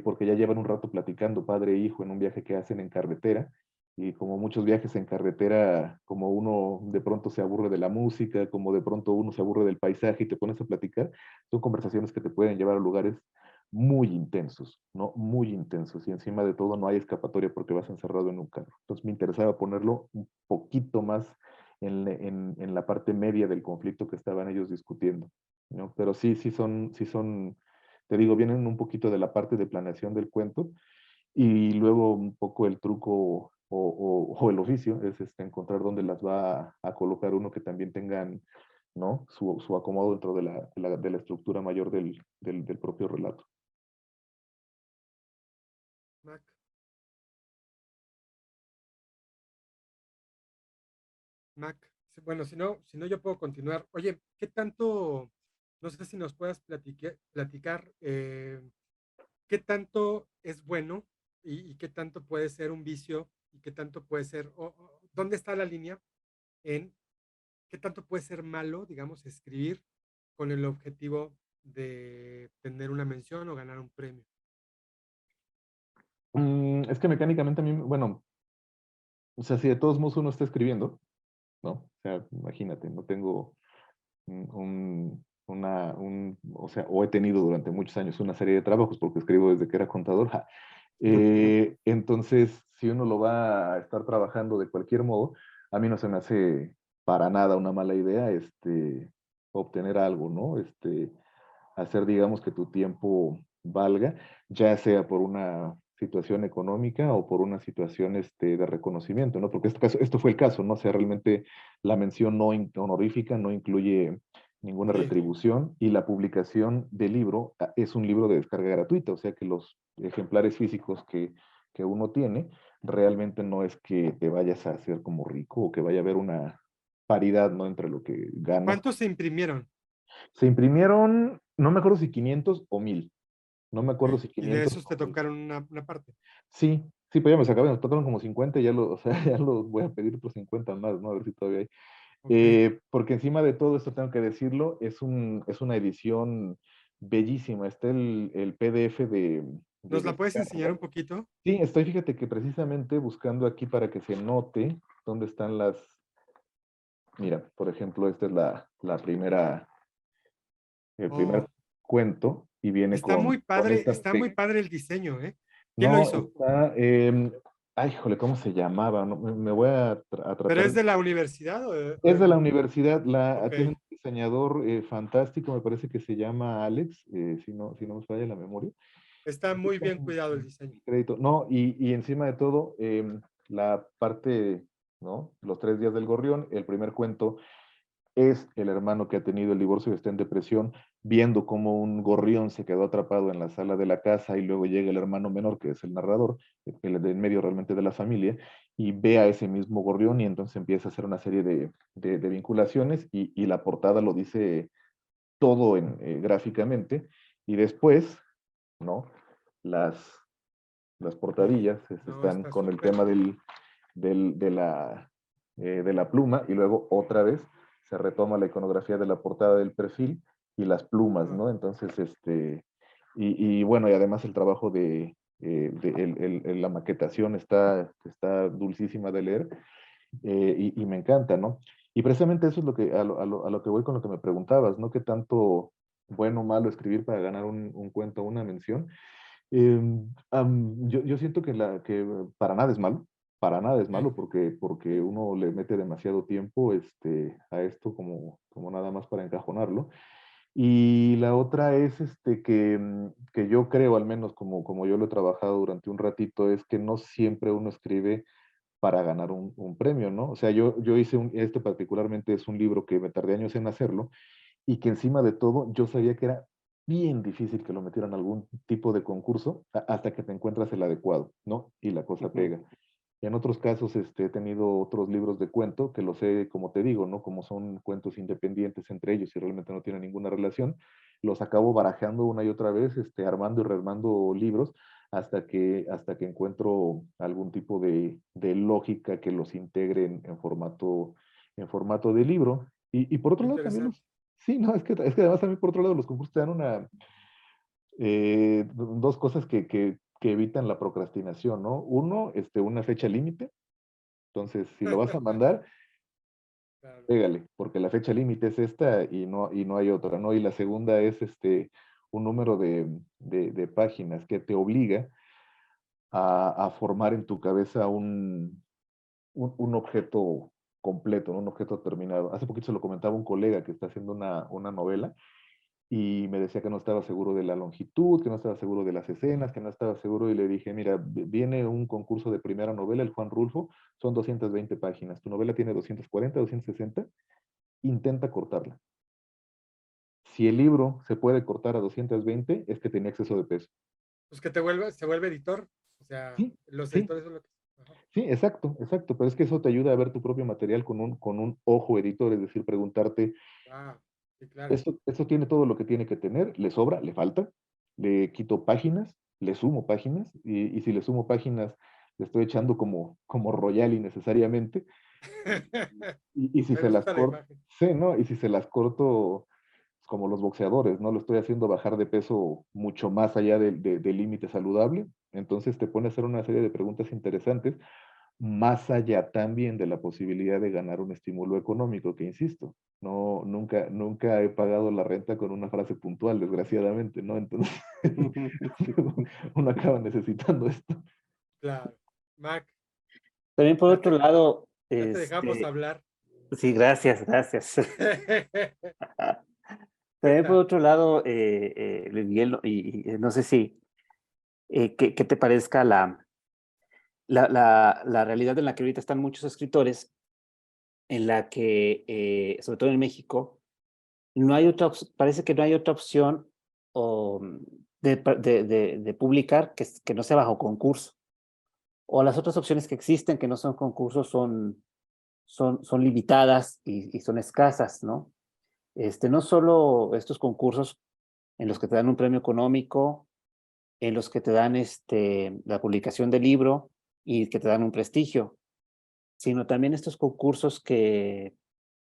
porque ya llevan un rato platicando padre e hijo en un viaje que hacen en carretera, y como muchos viajes en carretera, como uno de pronto se aburre de la música, como de pronto uno se aburre del paisaje y te pones a platicar, son conversaciones que te pueden llevar a lugares muy intensos, ¿no? Muy intensos. Y encima de todo no hay escapatoria porque vas encerrado en un carro. Entonces me interesaba ponerlo un poquito más en la parte media del conflicto que estaban ellos discutiendo, ¿no? Pero sí son, te digo, vienen un poquito de la parte de planeación del cuento y luego un poco el truco o el oficio es encontrar dónde las va a colocar uno que también tengan, ¿no? Su acomodo dentro de la estructura mayor del propio relato. Mac, Mac. Bueno, si no yo puedo continuar. Oye, ¿qué tanto, no sé si nos puedas platicar, qué tanto es bueno y qué tanto puede ser un vicio y qué tanto puede ser, dónde está la línea en qué tanto puede ser malo, digamos, escribir con el objetivo de tener una mención o ganar un premio? Es que mecánicamente a mí, bueno, o sea, si de todos modos uno está escribiendo, ¿no? O sea, imagínate, no tengo o sea, o he tenido durante muchos años una serie de trabajos porque escribo desde que era contador. Ja. Entonces, si uno lo va a estar trabajando de cualquier modo, a mí no se me hace para nada una mala idea, obtener algo, ¿no? Hacer, digamos, que tu tiempo valga, ya sea por una situación económica o por una situación de reconocimiento, ¿no? Porque esto fue el caso, ¿no? O sea, realmente la mención no honorífica no incluye ninguna Sí. retribución y la publicación del libro es un libro de descarga gratuita, o sea que los ejemplares físicos que uno tiene realmente no es que te vayas a hacer como rico o que vaya a haber una paridad, ¿no? Entre lo que ganas. ¿Cuántos se imprimieron? Se imprimieron, no me acuerdo si 500 o 1000. No me Ok. acuerdo si Y de 500 esos te o 1000. tocaron una parte. Sí, sí, pues ya me sacaron, me tocaron como 50, o sea, ya los voy a pedir por 50 más, ¿no? A ver si todavía hay. Ok. Porque encima de todo esto tengo que decirlo, es una edición bellísima. Está el PDF de ¿Nos la puedes enseñar descarga. un poquito? Sí, estoy, fíjate que precisamente buscando aquí para que se note dónde están mira, por ejemplo, esta es el primer Oh, cuento y viene con estas está muy padre el diseño, ¿eh? ¿Quién lo No, hizo? ay, híjole, ¿cómo se llamaba? No, me voy a ¿Pero tratar. es de la universidad Es de la universidad, ok? tiene un diseñador fantástico, me parece que se llama Alex, si no me falla la memoria. Está Aquí muy está bien cuidado el diseño. el crédito. No, y encima de todo, la parte, ¿no? Los 3 días del gorrión, el primer cuento es el hermano que ha tenido el divorcio y está en depresión, viendo cómo un gorrión se quedó atrapado en la sala de la casa y luego llega el hermano menor, que es el narrador, el de en medio realmente de la familia, y ve a ese mismo gorrión y entonces empieza a hacer una serie de vinculaciones y la portada lo dice todo gráficamente y después, ¿no? Las, las Sí. portadillas No, están está con el súper. tema del, de la pluma y luego otra vez se retoma la iconografía de la portada del perfil y las plumas, Ah, ¿no? Entonces, y bueno, y además el trabajo la maquetación está dulcísima de leer, y me encanta, ¿no? Y precisamente eso es a lo que voy con lo que me preguntabas, ¿no? ¿Qué tanto bueno o malo escribir para ganar un cuento o una mención? Yo siento que para nada es malo, para nada es malo, porque uno le mete demasiado tiempo a esto como nada más para encajonarlo. Y la otra es que yo creo, al menos como yo lo he trabajado durante un ratito, es que no siempre uno escribe para ganar un premio, ¿no? O sea, yo hice particularmente es un libro que me tardé años en hacerlo, y que encima de todo yo sabía que era bien difícil que lo metieran a algún tipo de concurso hasta que te encuentras el adecuado, ¿no? Y la cosa pega. Y en otros casos he tenido otros libros de cuento que los sé, como te digo, ¿no? Como son cuentos independientes entre ellos y realmente no tienen ninguna relación, los acabo barajando una y otra vez, armando y rearmando libros hasta que encuentro algún tipo de lógica que los integre en formato de libro. Y por otro lado también Interesante. sí, no, es que además también por otro lado los concursos te dan dos cosas que evitan la procrastinación, ¿no? Uno, una fecha límite. Entonces, si lo vas a mandar, Claro. pégale, porque la fecha límite es esta y no hay otra, ¿no? Y la segunda es un número de páginas que te obliga a formar en tu cabeza un objeto completo, ¿no? Un objeto terminado. Hace poquito se lo comentaba un colega que está haciendo una novela y me decía que no estaba seguro de la longitud, que no estaba seguro de las escenas, que no estaba seguro, y le dije, mira, viene un concurso de primera novela, el Juan Rulfo, son 220 páginas, tu novela tiene 240, 260, intenta cortarla. Si el libro se puede cortar a 220, es que tenía exceso de peso. Pues que se vuelve editor. O sea, Sí, los sí, editores son lo que. Ajá. sí, exacto, exacto, pero es que eso te ayuda a ver tu propio material con un ojo editor, es decir, preguntarte, Ah, sí, claro. esto tiene todo lo que tiene que tener, le sobra, le falta, le quito páginas, le sumo páginas, y si le sumo páginas, le estoy echando como royal innecesariamente, y si Me se las gusta la corto, imagen. sí, ¿no? Y si se las corto como los boxeadores, ¿no? Lo estoy haciendo bajar de peso mucho más allá del límite saludable, entonces te pone a hacer una serie de preguntas interesantes, más allá también de la posibilidad de ganar un estímulo económico, que insisto, no, nunca he pagado la renta con una frase puntual, desgraciadamente, ¿no? Entonces, uno acaba necesitando esto. Claro. Mac, También por ya otro te, lado, ya te dejamos hablar. sí, gracias, gracias. ¿Qué También por tal? otro lado, Luis Miguel, no sé si, qué te parezca la realidad en la que ahorita están muchos escritores, en la que, sobre todo en México, no hay parece que no hay otra opción o, de publicar que no sea bajo concurso. O las otras opciones que existen que no son concursos son limitadas y son escasas, ¿no? No solo estos concursos en los que te dan un premio económico, en los que te dan la publicación del libro y que te dan un prestigio, sino también estos concursos de,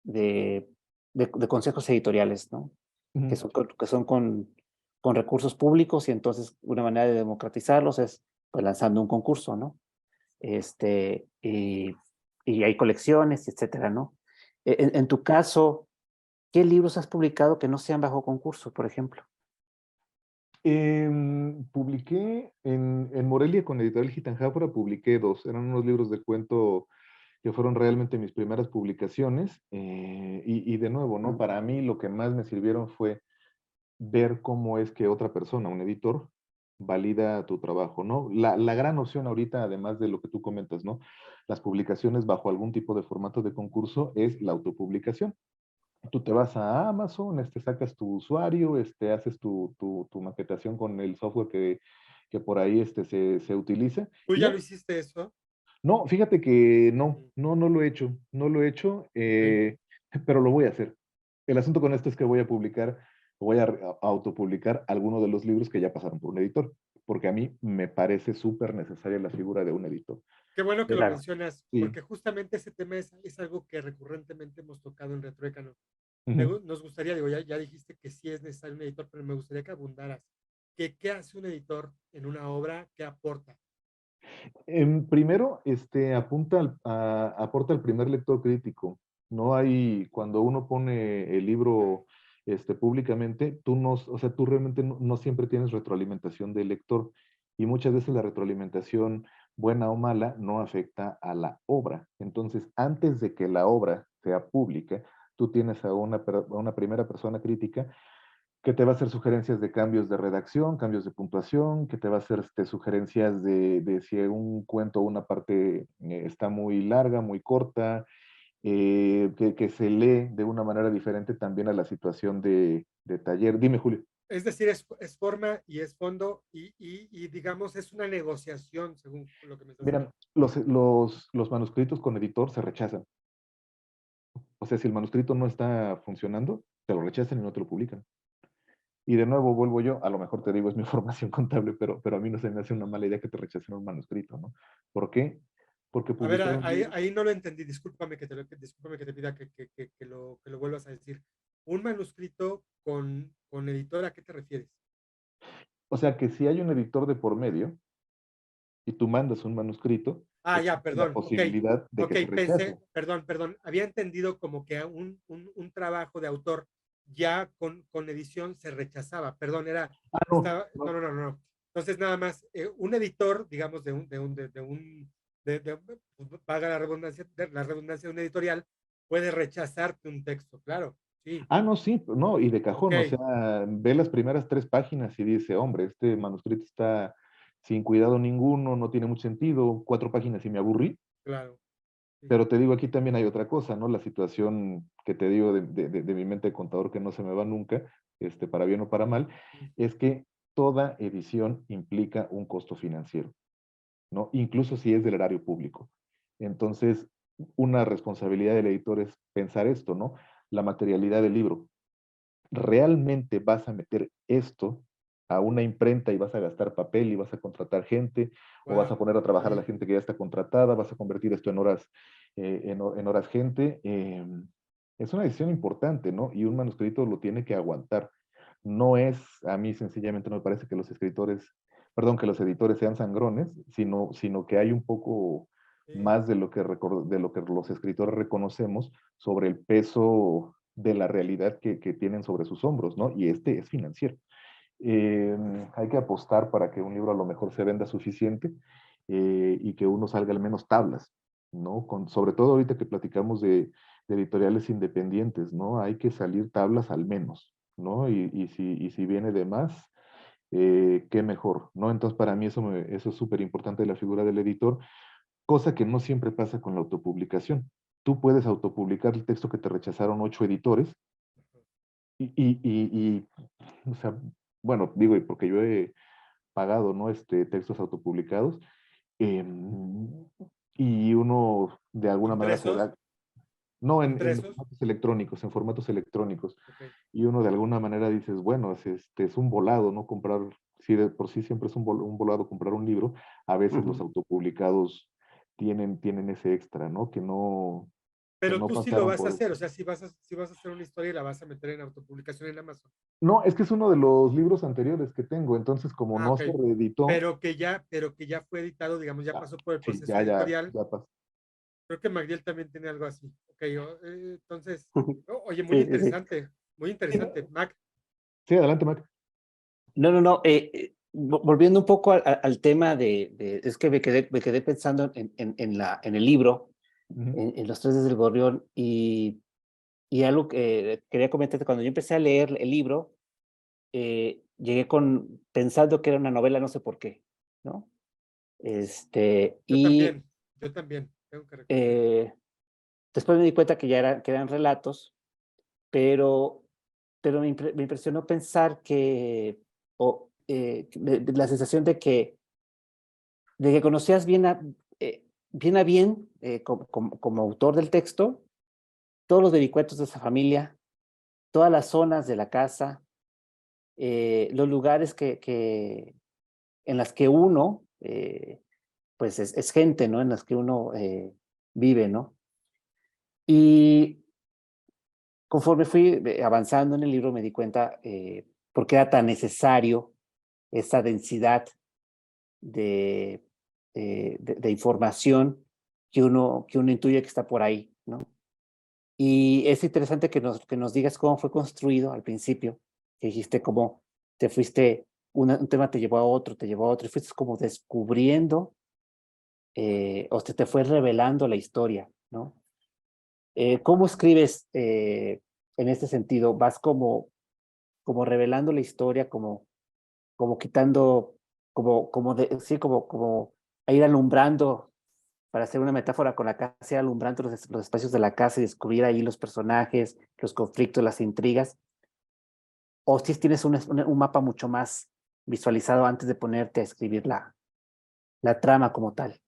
de consejos editoriales, ¿no? Que Ujú. son, con recursos públicos, y entonces una manera de democratizarlos es pues lanzando un concurso, ¿no? Y, y hay colecciones, etcétera, ¿no? En tu caso, ¿qué libros has publicado que no sean bajo concurso, por ejemplo? Publiqué en Morelia con Editorial Gitanjáfora, publiqué dos, eran unos libros de cuento que fueron realmente mis primeras publicaciones, y de nuevo, ¿no? Para mí lo que más me sirvieron fue ver cómo es que otra persona, un editor, valida tu trabajo, ¿no? La gran opción ahorita, además de lo que tú comentas, ¿no? Las publicaciones bajo algún tipo de formato de concurso es la autopublicación. Tú te vas a Amazon, sacas tu usuario, haces tu maquetación con el software que por ahí se utiliza, ¿Tú y ya ya. lo hiciste eso? No, fíjate que no, Mm, no lo he hecho, no lo he hecho, ok. pero lo voy a hacer. El asunto con esto es que voy a autopublicar algunos de los libros que ya pasaron por un editor, porque a mí me parece súper necesaria la figura de un editor. Qué bueno que lo Claro. mencionas, Sí. porque justamente ese tema es algo que recurrentemente hemos tocado en Retroécano. Ujú. Nos gustaría, digo, ya dijiste que sí es necesario un editor, pero me gustaría que abundaras. ¿qué hace un editor en una obra? ¿Qué aporta? Primero, aporta el primer lector crítico. No hay, cuando uno pone el libro públicamente, tú no, o sea, tú realmente no siempre tienes retroalimentación del lector. Y muchas veces la retroalimentación, buena o mala, no afecta a la obra. Entonces, antes de que la obra sea pública, tú tienes a una primera persona crítica que te va a hacer sugerencias de cambios de redacción, cambios de puntuación, que te va a hacer sugerencias de si un cuento o una parte está muy larga, muy corta, que se lee de una manera diferente también a la situación de taller. Dime, Julio. Es decir, es forma y es fondo y digamos, es una negociación, según lo que me estás Miran, diciendo. los manuscritos con editor se rechazan. O sea, si el manuscrito no está funcionando, te lo rechazan y no te lo publican. Y de nuevo vuelvo yo, a lo mejor te digo, es mi formación contable, pero a mí no se me hace una mala idea que te rechacen un manuscrito, ¿no? ¿Por qué? Porque A ver, publicar un libro, ahí no lo entendí, discúlpame que te pida que lo vuelvas a decir. Un manuscrito con editor, ¿a qué te refieres? o sea que si hay un editor de por medio y tú mandas un manuscrito, Ah, ya, existe la perdón, ok. posibilidad de Ok, que se rechace. perdón, había entendido como que un trabajo de autor ya con edición se rechazaba, perdón, Ah, no, no, no. no, no, no. Entonces, nada más, un editor, digamos, paga la redundancia de un editorial, puede rechazarte un texto, claro, sí, Ah, no, sí, no, y de ok, cajón, o sea, ve las primeras 3 páginas y dice, hombre, este manuscrito está sin cuidado ninguno, no tiene mucho sentido, 4 páginas y me aburrí. claro, sí, Pero te digo, aquí también hay otra cosa, ¿no? La situación que te digo de mi mente de contador que no se me va nunca, para bien o para mal, mm, es que toda edición implica un costo financiero, ¿no? Incluso si es del erario público. Entonces, una responsabilidad del editor es pensar esto, ¿no? La materialidad del libro. ¿Realmente vas a meter esto a una imprenta y vas a gastar papel y vas a contratar gente o vas a wow, poner a trabajar a la sí, gente que ya está contratada, vas a convertir esto en horas, en horas gente? Es una decisión importante, ¿no? Y un manuscrito lo tiene que aguantar. No es, a mí sencillamente no me parece que los escritores, perdón, que los editores sean sangrones, sino que hay un poco sí, más de lo que los escritores reconocemos sobre el peso de la realidad que tienen sobre sus hombros, ¿no? Y este es financiero. Hay que apostar para que un libro a lo mejor se venda suficiente y que uno salga al menos tablas, ¿no? Sobre todo ahorita que platicamos de editoriales independientes, ¿no? Hay que salir tablas al menos, ¿no? Y si viene de más, qué mejor, ¿no? Entonces para mí eso es súper importante de la figura del editor, cosa que no siempre pasa con la autopublicación. Tú puedes autopublicar el texto que te rechazaron 8 editores y, o sea, bueno, digo, y porque yo he pagado, ¿no? Textos autopublicados, em, y uno de alguna manera se impresos, da, no, impresos, en formatos electrónicos, ok. y uno de alguna manera dices, bueno, es un volado, ¿no? Comprar, si de por sí siempre es un volado comprar un libro, a veces los Ujú. autopublicados tienen ese extra, ¿no? Que Pero no tú sí lo pasaron vas a por. hacer, o sea, si vas a hacer una historia y la vas a meter en autopublicación en Amazon. No, es que es uno de los libros anteriores que tengo, entonces como Ah, no ok. se reeditó, pero que ya fue editado, digamos, ya ya, pasó por el sí, proceso ya editorial. pasó. Creo que Magdiel también tiene algo así. Ok, entonces, oye, Sí, sí, sí. muy Sí, interesante. Mac, sí, adelante, Mac. No, no, no. Volviendo un poco al tema es que me quedé pensando en el libro, Ujú. en Los Tres del Gorrión, y algo que quería comentarte, cuando yo empecé a leer el libro, llegué pensando que era una novela, no sé por qué, ¿no? yo Y también, yo también, tengo que reconocer. eh, después me di cuenta que eran relatos, pero, pero me impresionó pensar la sensación de que conocías bien a bien, como autor del texto, todos los vericuetos de esa familia, todas las zonas de la casa, los lugares en las que uno, pues es gente, ¿no? En las que uno vive, ¿no? Y conforme fui avanzando en el libro me di cuenta por qué era tan necesario esa densidad de, de información que uno intuye que está por ahí, ¿no? Y es interesante que nos digas cómo fue construido al principio, que dijiste cómo te fuiste, un tema te llevó a otro, y fuiste como descubriendo, o te fue revelando la historia, ¿no? ¿Cómo escribes en este sentido? ¿Vas como revelando la historia, como quitando, sí, como a ir alumbrando, para hacer una metáfora con la casa, ir alumbrando los espacios de la casa y descubrir ahí los personajes, los conflictos, las intrigas? ¿O si tienes un mapa mucho más visualizado antes de ponerte a escribir la trama como tal?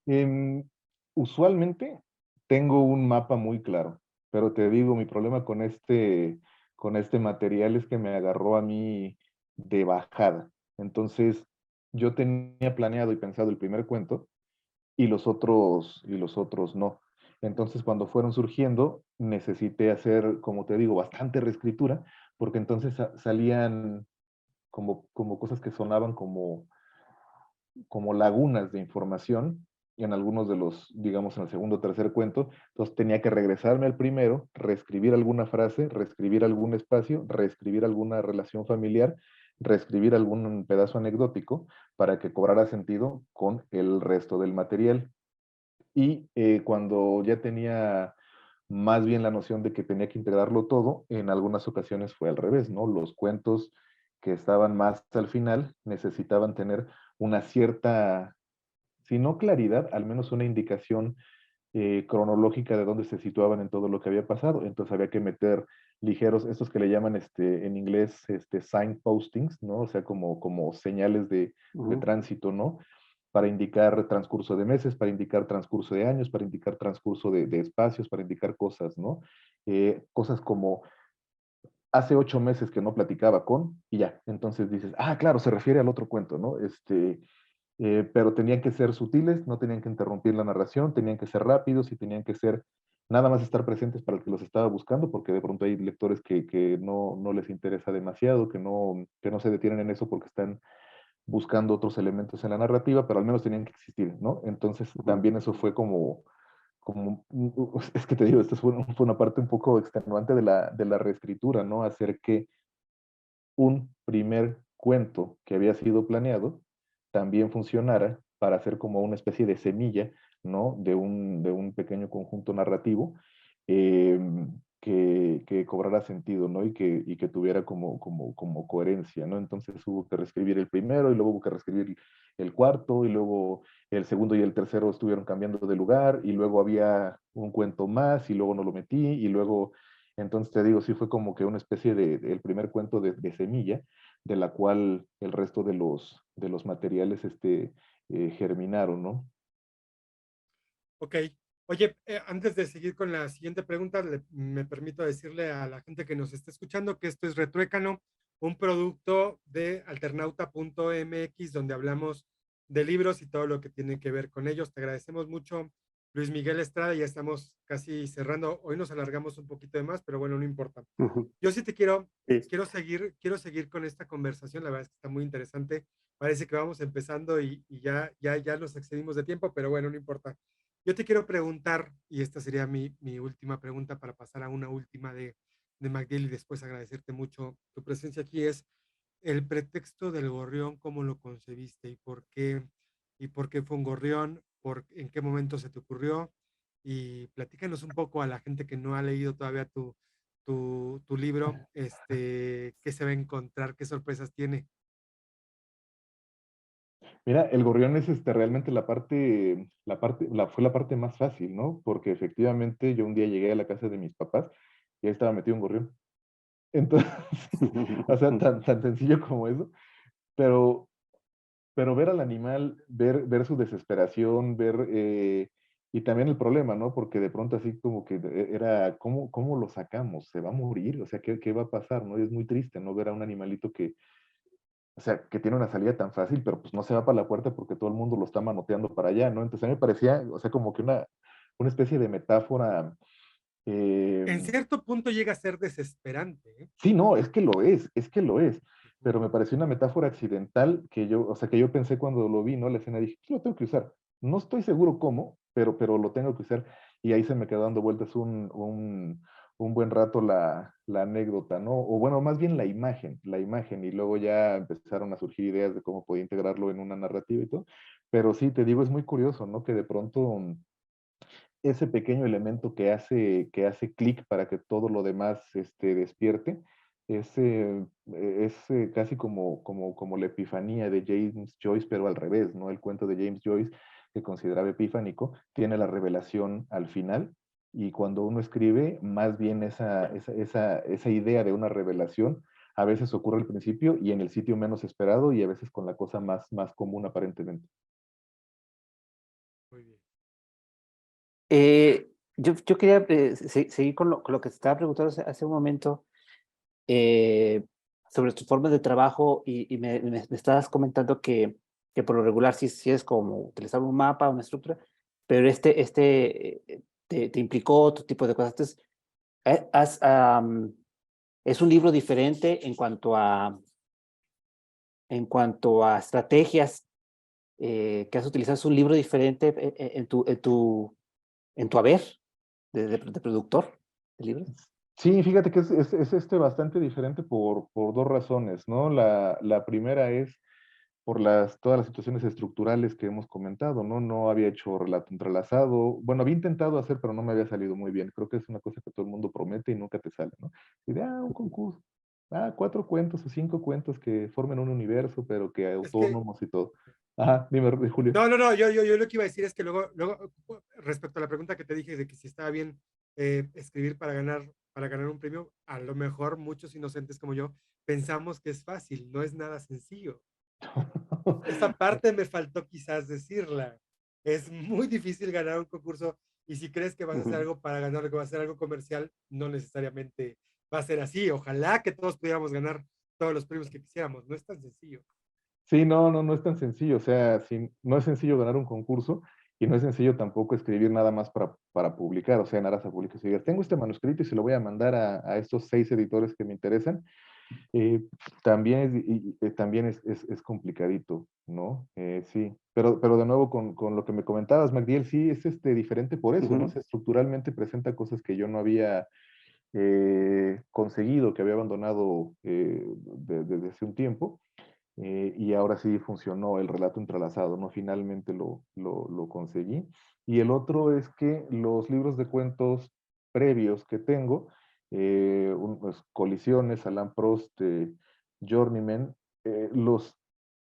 Em, Usualmente tengo un mapa muy claro, pero te digo, mi problema con este material es que me agarró a mí de bajada. Entonces, yo tenía planeado y pensado el primer cuento y los otros no. Entonces, cuando fueron surgiendo, necesité hacer, como te digo, bastante reescritura, porque entonces salían como cosas que sonaban como lagunas de información en algunos de los, digamos, en el segundo o tercer cuento. Entonces tenía que regresarme al primero, reescribir alguna frase, reescribir algún espacio, reescribir alguna relación familiar, reescribir algún pedazo anecdótico para que cobrara sentido con el resto del material. Y cuando ya tenía más bien la noción de que tenía que integrarlo todo, en algunas ocasiones fue al revés, ¿no? Los cuentos que estaban más al final necesitaban tener una cierta, si no claridad, al menos una indicación cronológica de dónde se situaban en todo lo que había pasado. Entonces había que meter ligeros, estos que le llaman en inglés signpostings, ¿no? O sea, como señales de Ujú. tránsito, ¿no? Para indicar transcurso de meses, para indicar transcurso de años, para indicar transcurso de espacios, para indicar cosas, ¿no? Cosas como hace 8 meses que no platicaba con, y ya, entonces dices, ah, claro, se refiere al otro cuento, ¿no? Pero tenían que ser sutiles, no tenían que interrumpir la narración, tenían que ser rápidos y tenían que ser nada más estar presentes para el que los estaba buscando, porque de pronto hay lectores que no les interesa demasiado, que no se detienen en eso porque están buscando otros elementos en la narrativa, pero al menos tenían que existir, ¿no? Entonces Ujú. también eso fue es que te digo, esto fue una parte un poco extenuante de la reescritura, ¿no? Hacer que un primer cuento que había sido planeado también funcionara para hacer como una especie de semilla, ¿no? De un pequeño conjunto narrativo eh, que cobrara sentido, ¿no? Y que tuviera como coherencia, ¿no? Entonces hubo que reescribir el primero y luego hubo que reescribir el cuarto y luego el segundo y el tercero estuvieron cambiando de lugar y luego había un cuento más y luego no lo metí y luego entonces te digo, sí fue como que una especie el primer cuento de semilla, de la cual el resto de los materiales germinaron, ¿no? Ok. Oye, antes de seguir con la siguiente pregunta, me permito decirle a la gente que nos está escuchando que esto es Retruécano, un producto de alternauta.mx, donde hablamos de libros y todo lo que tiene que ver con ellos. Te agradecemos mucho, Luis Miguel Estrada. Ya estamos casi cerrando. Hoy nos alargamos un poquito de más, pero bueno, no importa. Ujú. Yo sí te Sí. quiero seguir con esta conversación. La verdad es que está muy interesante. Parece que vamos empezando y ya nos excedimos de tiempo, pero bueno, no importa. Yo te quiero preguntar, y esta sería mi última pregunta para pasar a una última de MacDill y después agradecerte mucho tu presencia aquí, es el pretexto del gorrión, ¿cómo lo concebiste y por qué fue un gorrión? ¿En qué momento se te ocurrió? Y platícanos un poco a la gente que no ha leído todavía tu libro, qué se va a encontrar, qué sorpresas tiene. Mira, el gorrión es realmente fue la parte más fácil, ¿no? Porque efectivamente yo un día llegué a la casa de mis papás y ahí estaba metido un gorrión. Entonces, o sea, tan sencillo como eso, pero pero ver al animal, ver su desesperación, y también el problema, ¿no? Porque de pronto así como que era, ¿cómo lo sacamos? ¿Se va a morir? O sea, ¿qué va a pasar? ¿No? Es muy triste, ¿no? Ver a un animalito o sea, que tiene una salida tan fácil, pero pues no se va para la puerta porque todo el mundo lo está manoteando para allá, ¿no? Entonces a mí me parecía, o sea, como que una especie de metáfora En cierto punto llega a ser desesperante, ¿eh? Sí, no, es que lo es. Pero me pareció una metáfora accidental que yo, o sea, que yo pensé cuando lo vi, ¿no? La escena dije, sí, lo tengo que usar. No estoy seguro cómo, pero lo tengo que usar. Y ahí se me quedó dando vueltas un buen rato la anécdota, ¿no? O bueno, más bien la imagen. Y luego ya empezaron a surgir ideas de cómo podía integrarlo en una narrativa y todo. Pero sí, te digo, es muy curioso, ¿no? Que de pronto ese pequeño elemento que hace clic para que todo lo demás despierte, es casi como la epifanía de James Joyce, pero al revés, ¿no? El cuento de James Joyce, que consideraba epifánico, tiene la revelación al final, y cuando uno escribe, más bien esa idea de una revelación a veces ocurre al principio y en el sitio menos esperado y a veces con la cosa más común aparentemente. Muy bien. Yo quería seguir con lo que te estaba preguntando hace un momento sobre tus formas de trabajo y me estabas comentando que por lo regular sí es como utilizar un mapa, una estructura, pero te implicó otro tipo de cosas. Entonces, es un libro diferente en cuanto a estrategias que has utilizado. Es un libro diferente en tu haber de productor de libros. Sí, fíjate que es bastante diferente por dos razones, ¿no? La primera es por todas las situaciones estructurales que hemos comentado, ¿no? No había hecho relato entrelazado. Bueno, había intentado hacer, pero no me había salido muy bien. Creo que es una cosa que todo el mundo promete y nunca te sale, ¿no? Y un concurso. 4 cuentos o 5 cuentos que formen un universo, pero que Es que, autónomos y todo. Ajá, dime, Julio. no, yo lo que iba a decir es que luego, respecto a la pregunta que te dije de que si estaba bien escribir para ganar un premio, a lo mejor muchos inocentes como yo pensamos que es fácil, no es nada sencillo. Esa parte me faltó quizás decirla. Es muy difícil ganar un concurso y si crees que vas a hacer Ujú. algo para ganar, que va a ser algo comercial, no necesariamente va a ser así. Ojalá que todos pudiéramos ganar todos los premios que quisiéramos. No es tan sencillo. Sí, no es tan sencillo. O sea, no es sencillo ganar un concurso y no es sencillo tampoco escribir nada más para publicar, o sea, en aras a publicar. Si digas, tengo este manuscrito y se lo voy a mandar a estos 6 editores que me interesan, eh, también es complicadito, ¿no? Sí, pero de nuevo con lo que me comentabas, MacDiel, sí es diferente por eso, ¿no? O Ujú. sea, estructuralmente presenta cosas que yo no había conseguido, que había abandonado desde hace un tiempo. Y ahora sí funcionó el relato entrelazado, ¿no? Finalmente lo conseguí. Y el otro es que los libros de cuentos previos que tengo, pues, Colisiones, Alan Prost, Journeyman, los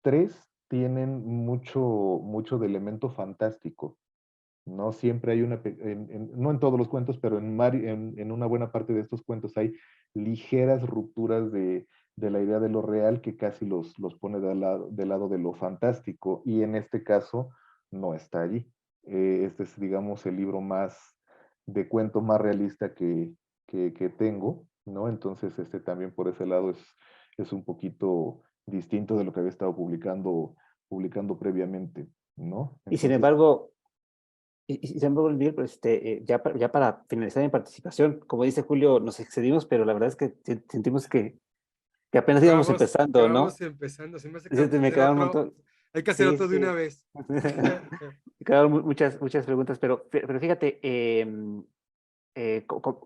tres tienen mucho de elemento fantástico. No siempre hay no en todos los cuentos, pero en una buena parte de estos cuentos hay ligeras rupturas de la idea de lo real que casi los pone del lado de lo fantástico, y en este caso no está allí. Este es, digamos, el libro más de cuento más realista que tengo, ¿no? Entonces, también por ese lado es un poquito distinto de lo que había estado publicando previamente, ¿no? Y sin Entonces, embargo, sin embargo, Miguel, pues, ya para finalizar mi participación, como dice Julio, nos excedimos, pero la verdad es que sentimos que apenas íbamos Que empezando, ¿no? vamos empezando. Se me hace que Sí, vamos a me hacer quedaron un otro. montón. Hay que hacer Sí, otro de una sí. vez. Me quedaron muchas preguntas, pero fíjate,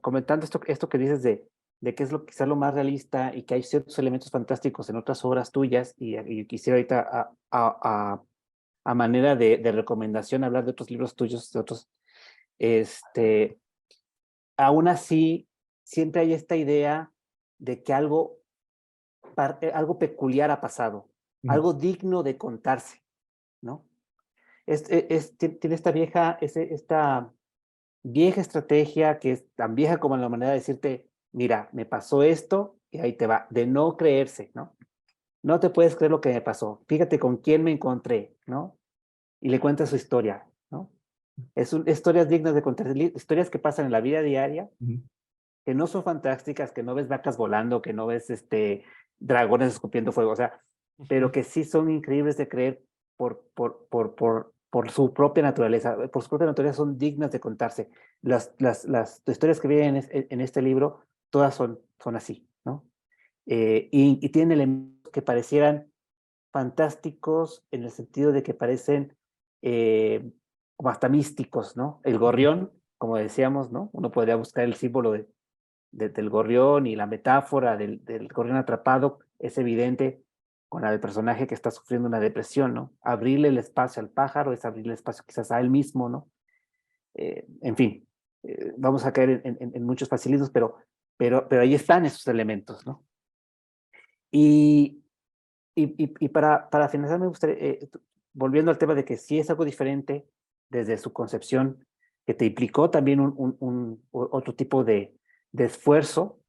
comentando esto que dices de qué es quizás lo más realista y que hay ciertos elementos fantásticos en otras obras tuyas, y quisiera ahorita a manera de recomendación hablar de otros libros tuyos, de otros, este, aún así, siempre hay esta idea de que algo peculiar ha pasado, mm, algo digno de contarse, ¿no? Tiene esta vieja estrategia que es tan vieja como la manera de decirte, mira, me pasó esto y ahí te va, de no creerse, ¿no? No te puedes creer lo que me pasó. Fíjate con quién me encontré, ¿no? Y le cuenta su historia, ¿no? Historias dignas de contar, historias que pasan en la vida diaria, mm. que no son fantásticas, que no ves vacas volando, que no ves dragones escupiendo fuego, o sea, pero Ujú. que sí son increíbles de creer por por su propia naturaleza. Por su propia naturaleza son dignas de contarse. Las historias que vienen en este libro, todas son así, ¿no? Y tienen elementos que parecieran fantásticos en el sentido de que parecen como hasta místicos, ¿no? El gorrión, como decíamos, ¿no? Uno podría buscar el símbolo del gorrión y la metáfora del gorrión atrapado es evidente con la del personaje que está sufriendo una depresión, ¿no? Abrirle el espacio al pájaro es abrirle el espacio quizás a él mismo, ¿no? En fin, vamos a caer en muchos facilismos, pero ahí están esos elementos, ¿no? Y, y para finalizar, me gustaría, volviendo al tema de que sí es algo diferente desde su concepción, que te implicó también otro tipo de esfuerzo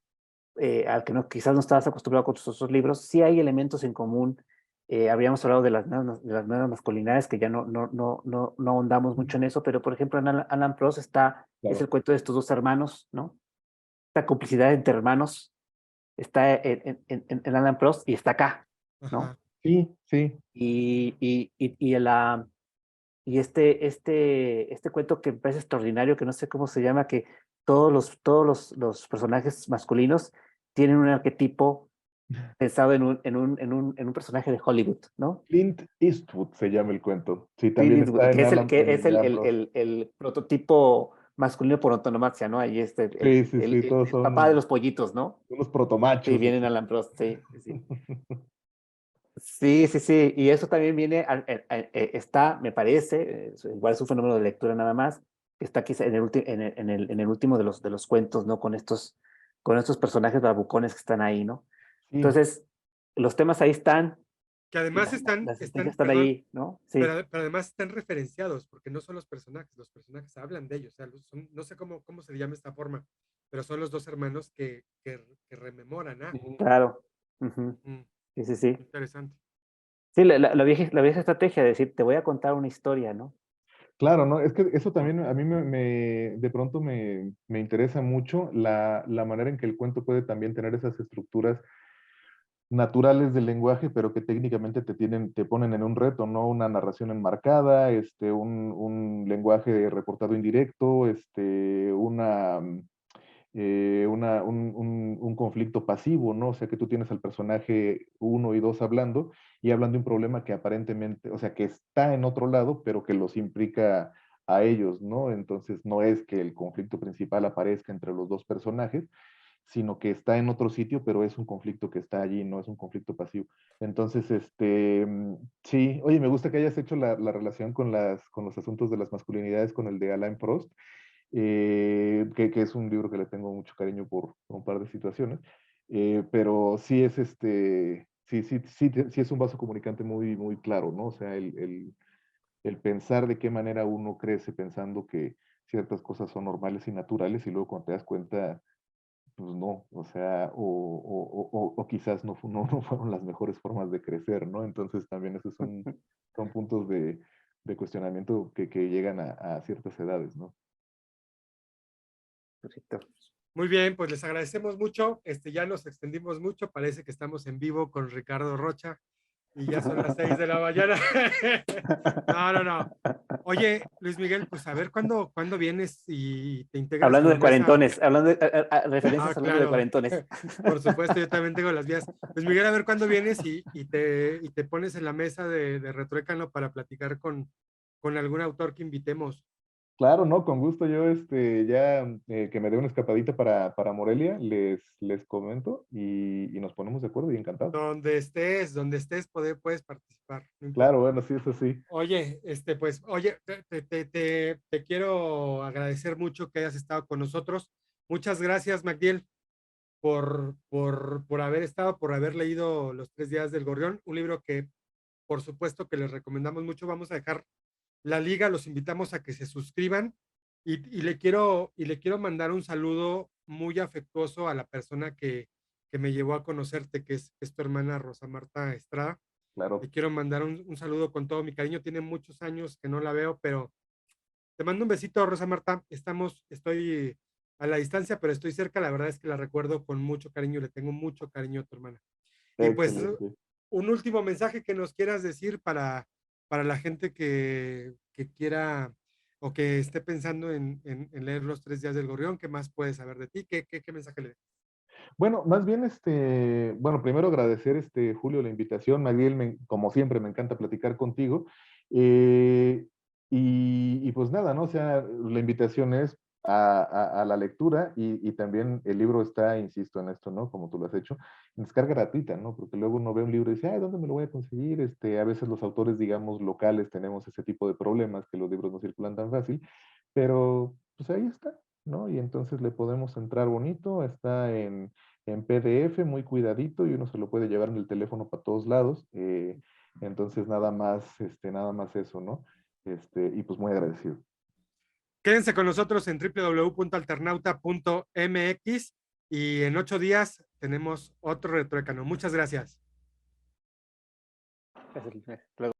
al que no, quizás no estabas acostumbrado con tus otros libros, sí hay elementos en común. Habríamos hablado de las nuevas masculinidades, que ya no ahondamos mucho en eso, pero por ejemplo en Alan Prost es Claro. el cuento de estos dos hermanos, ¿no? Esta complicidad entre hermanos está en Alan Prost y está acá, ¿no? Ajá. Sí, sí. Y y este cuento que me parece extraordinario, que no sé cómo se llama, que todos los personajes masculinos tienen un arquetipo pensado en un personaje de Hollywood, ¿no? Clint Eastwood se llama el cuento. Sí, Clint también Eastwood, está que en es el, Alan, que es en Alan Prost. el prototipo masculino por antonomasia, ¿no? Ahí Sí, sí, sí, todos el papá de son los pollitos, ¿no? unos Sí, protomachos. viene en Alan Prost, sí, sí, sí. Sí, sí, sí, y eso también viene, está, me parece, igual es un fenómeno de lectura nada más, que está quizá en el último de los cuentos, ¿no? Con estos personajes bravucones que están ahí, ¿no? Sí, Entonces, los temas ahí están, Que y además las estrellas están, están perdón, ahí, ¿no? Sí. pero además están referenciados, porque no son los personajes hablan de ellos, o sea, no sé cómo se le llama esta forma, pero son los dos hermanos que rememoran, ujú, Claro. Ujú. mm, Sí, sí, sí. interesante. Sí, la vieja estrategia de decir, te voy a contar una historia, ¿no? claro, ¿no? Es que eso ¿No? también a mí de pronto me interesa mucho la manera en que el cuento puede también tener esas estructuras naturales del lenguaje, pero que técnicamente te ponen en un reto, ¿no? Una narración enmarcada, un lenguaje reportado indirecto, un conflicto pasivo, ¿no? O sea, que tú tienes al personaje uno y dos hablando y hablan de un problema que aparentemente, o sea, que está en otro lado, pero que los implica a ellos, ¿no? Entonces no es que el conflicto principal aparezca entre los dos personajes, sino que está en otro sitio, pero es un conflicto que está allí, no es un conflicto pasivo. Entonces, sí, oye, me gusta que hayas hecho la relación con los asuntos de las masculinidades con el de Alain Prost, que es un libro que le tengo mucho cariño por un par de situaciones, pero sí es sí es un vaso comunicante muy, muy claro, ¿no? O sea, el pensar de qué manera uno crece pensando que ciertas cosas son normales y naturales y luego cuando te das cuenta pues no, o sea, o quizás no fueron las mejores formas de crecer, ¿no? Entonces también esos son puntos de cuestionamiento que llegan a ciertas edades, ¿no? Perfecto. Muy bien, pues les agradecemos mucho. Ya nos extendimos mucho. Parece que estamos en vivo con Ricardo Rocha y ya son las 6 de la mañana. No. Oye, Luis Miguel, pues a ver cuándo vienes y te integras a Hablando la de mesa. cuarentones, referencias hablando de Claro, cuarentones. por supuesto, yo también tengo las vías. Luis Miguel, a ver cuándo vienes y te pones en la mesa de Retruécano para platicar con algún autor que invitemos. Claro, no, con gusto yo ya que me dé una escapadita para Morelia, les comento y nos ponemos de acuerdo y encantado. Donde estés, puedes participar, no Claro, importa. bueno, sí, eso sí. Oye, pues, oye, te quiero agradecer mucho que hayas estado con nosotros. Muchas gracias, Magdiel, por haber estado, por haber leído Los 3 días del Gorrión, un libro que, por supuesto, que les recomendamos mucho. Vamos a dejar la liga, los invitamos a que se suscriban y le quiero mandar un saludo muy afectuoso a la persona que me llevó a conocerte, que es tu hermana Rosa Marta Estrada. Le Claro. quiero mandar un saludo con todo mi cariño. Tiene muchos años que no la veo, pero te mando un besito, Rosa Marta. Estoy a la distancia, pero estoy cerca. La verdad es que la recuerdo con mucho cariño. Le tengo mucho cariño a tu hermana. Y pues, Excelente. un último mensaje que nos quieras decir para la gente que quiera o que esté pensando en leer Los 3 días del Gorrión, ¿qué más puede saber de ti? ¿Qué mensaje le? Bueno, más bien, bueno, primero agradecer, Julio, la invitación. Magdiel, como siempre, me encanta platicar contigo. Eh, y pues nada, ¿no? O sea, la invitación es a la lectura y también el libro está, insisto en esto, ¿no? Como tú lo has hecho, en descarga gratuita, ¿no? Porque luego uno ve un libro y dice, ay, ¿dónde me lo voy a conseguir? A veces los autores, digamos, locales tenemos ese tipo de problemas, que los libros no circulan tan fácil, pero pues ahí está, ¿no? Y entonces le podemos entrar bonito, está en PDF, muy cuidadito, y uno se lo puede llevar en el teléfono para todos lados. Entonces, nada más eso, ¿no? Y pues muy agradecido. Quédense con nosotros en www.alternauta.mx y en 8 días tenemos otro Retruécano. Muchas gracias. Luego.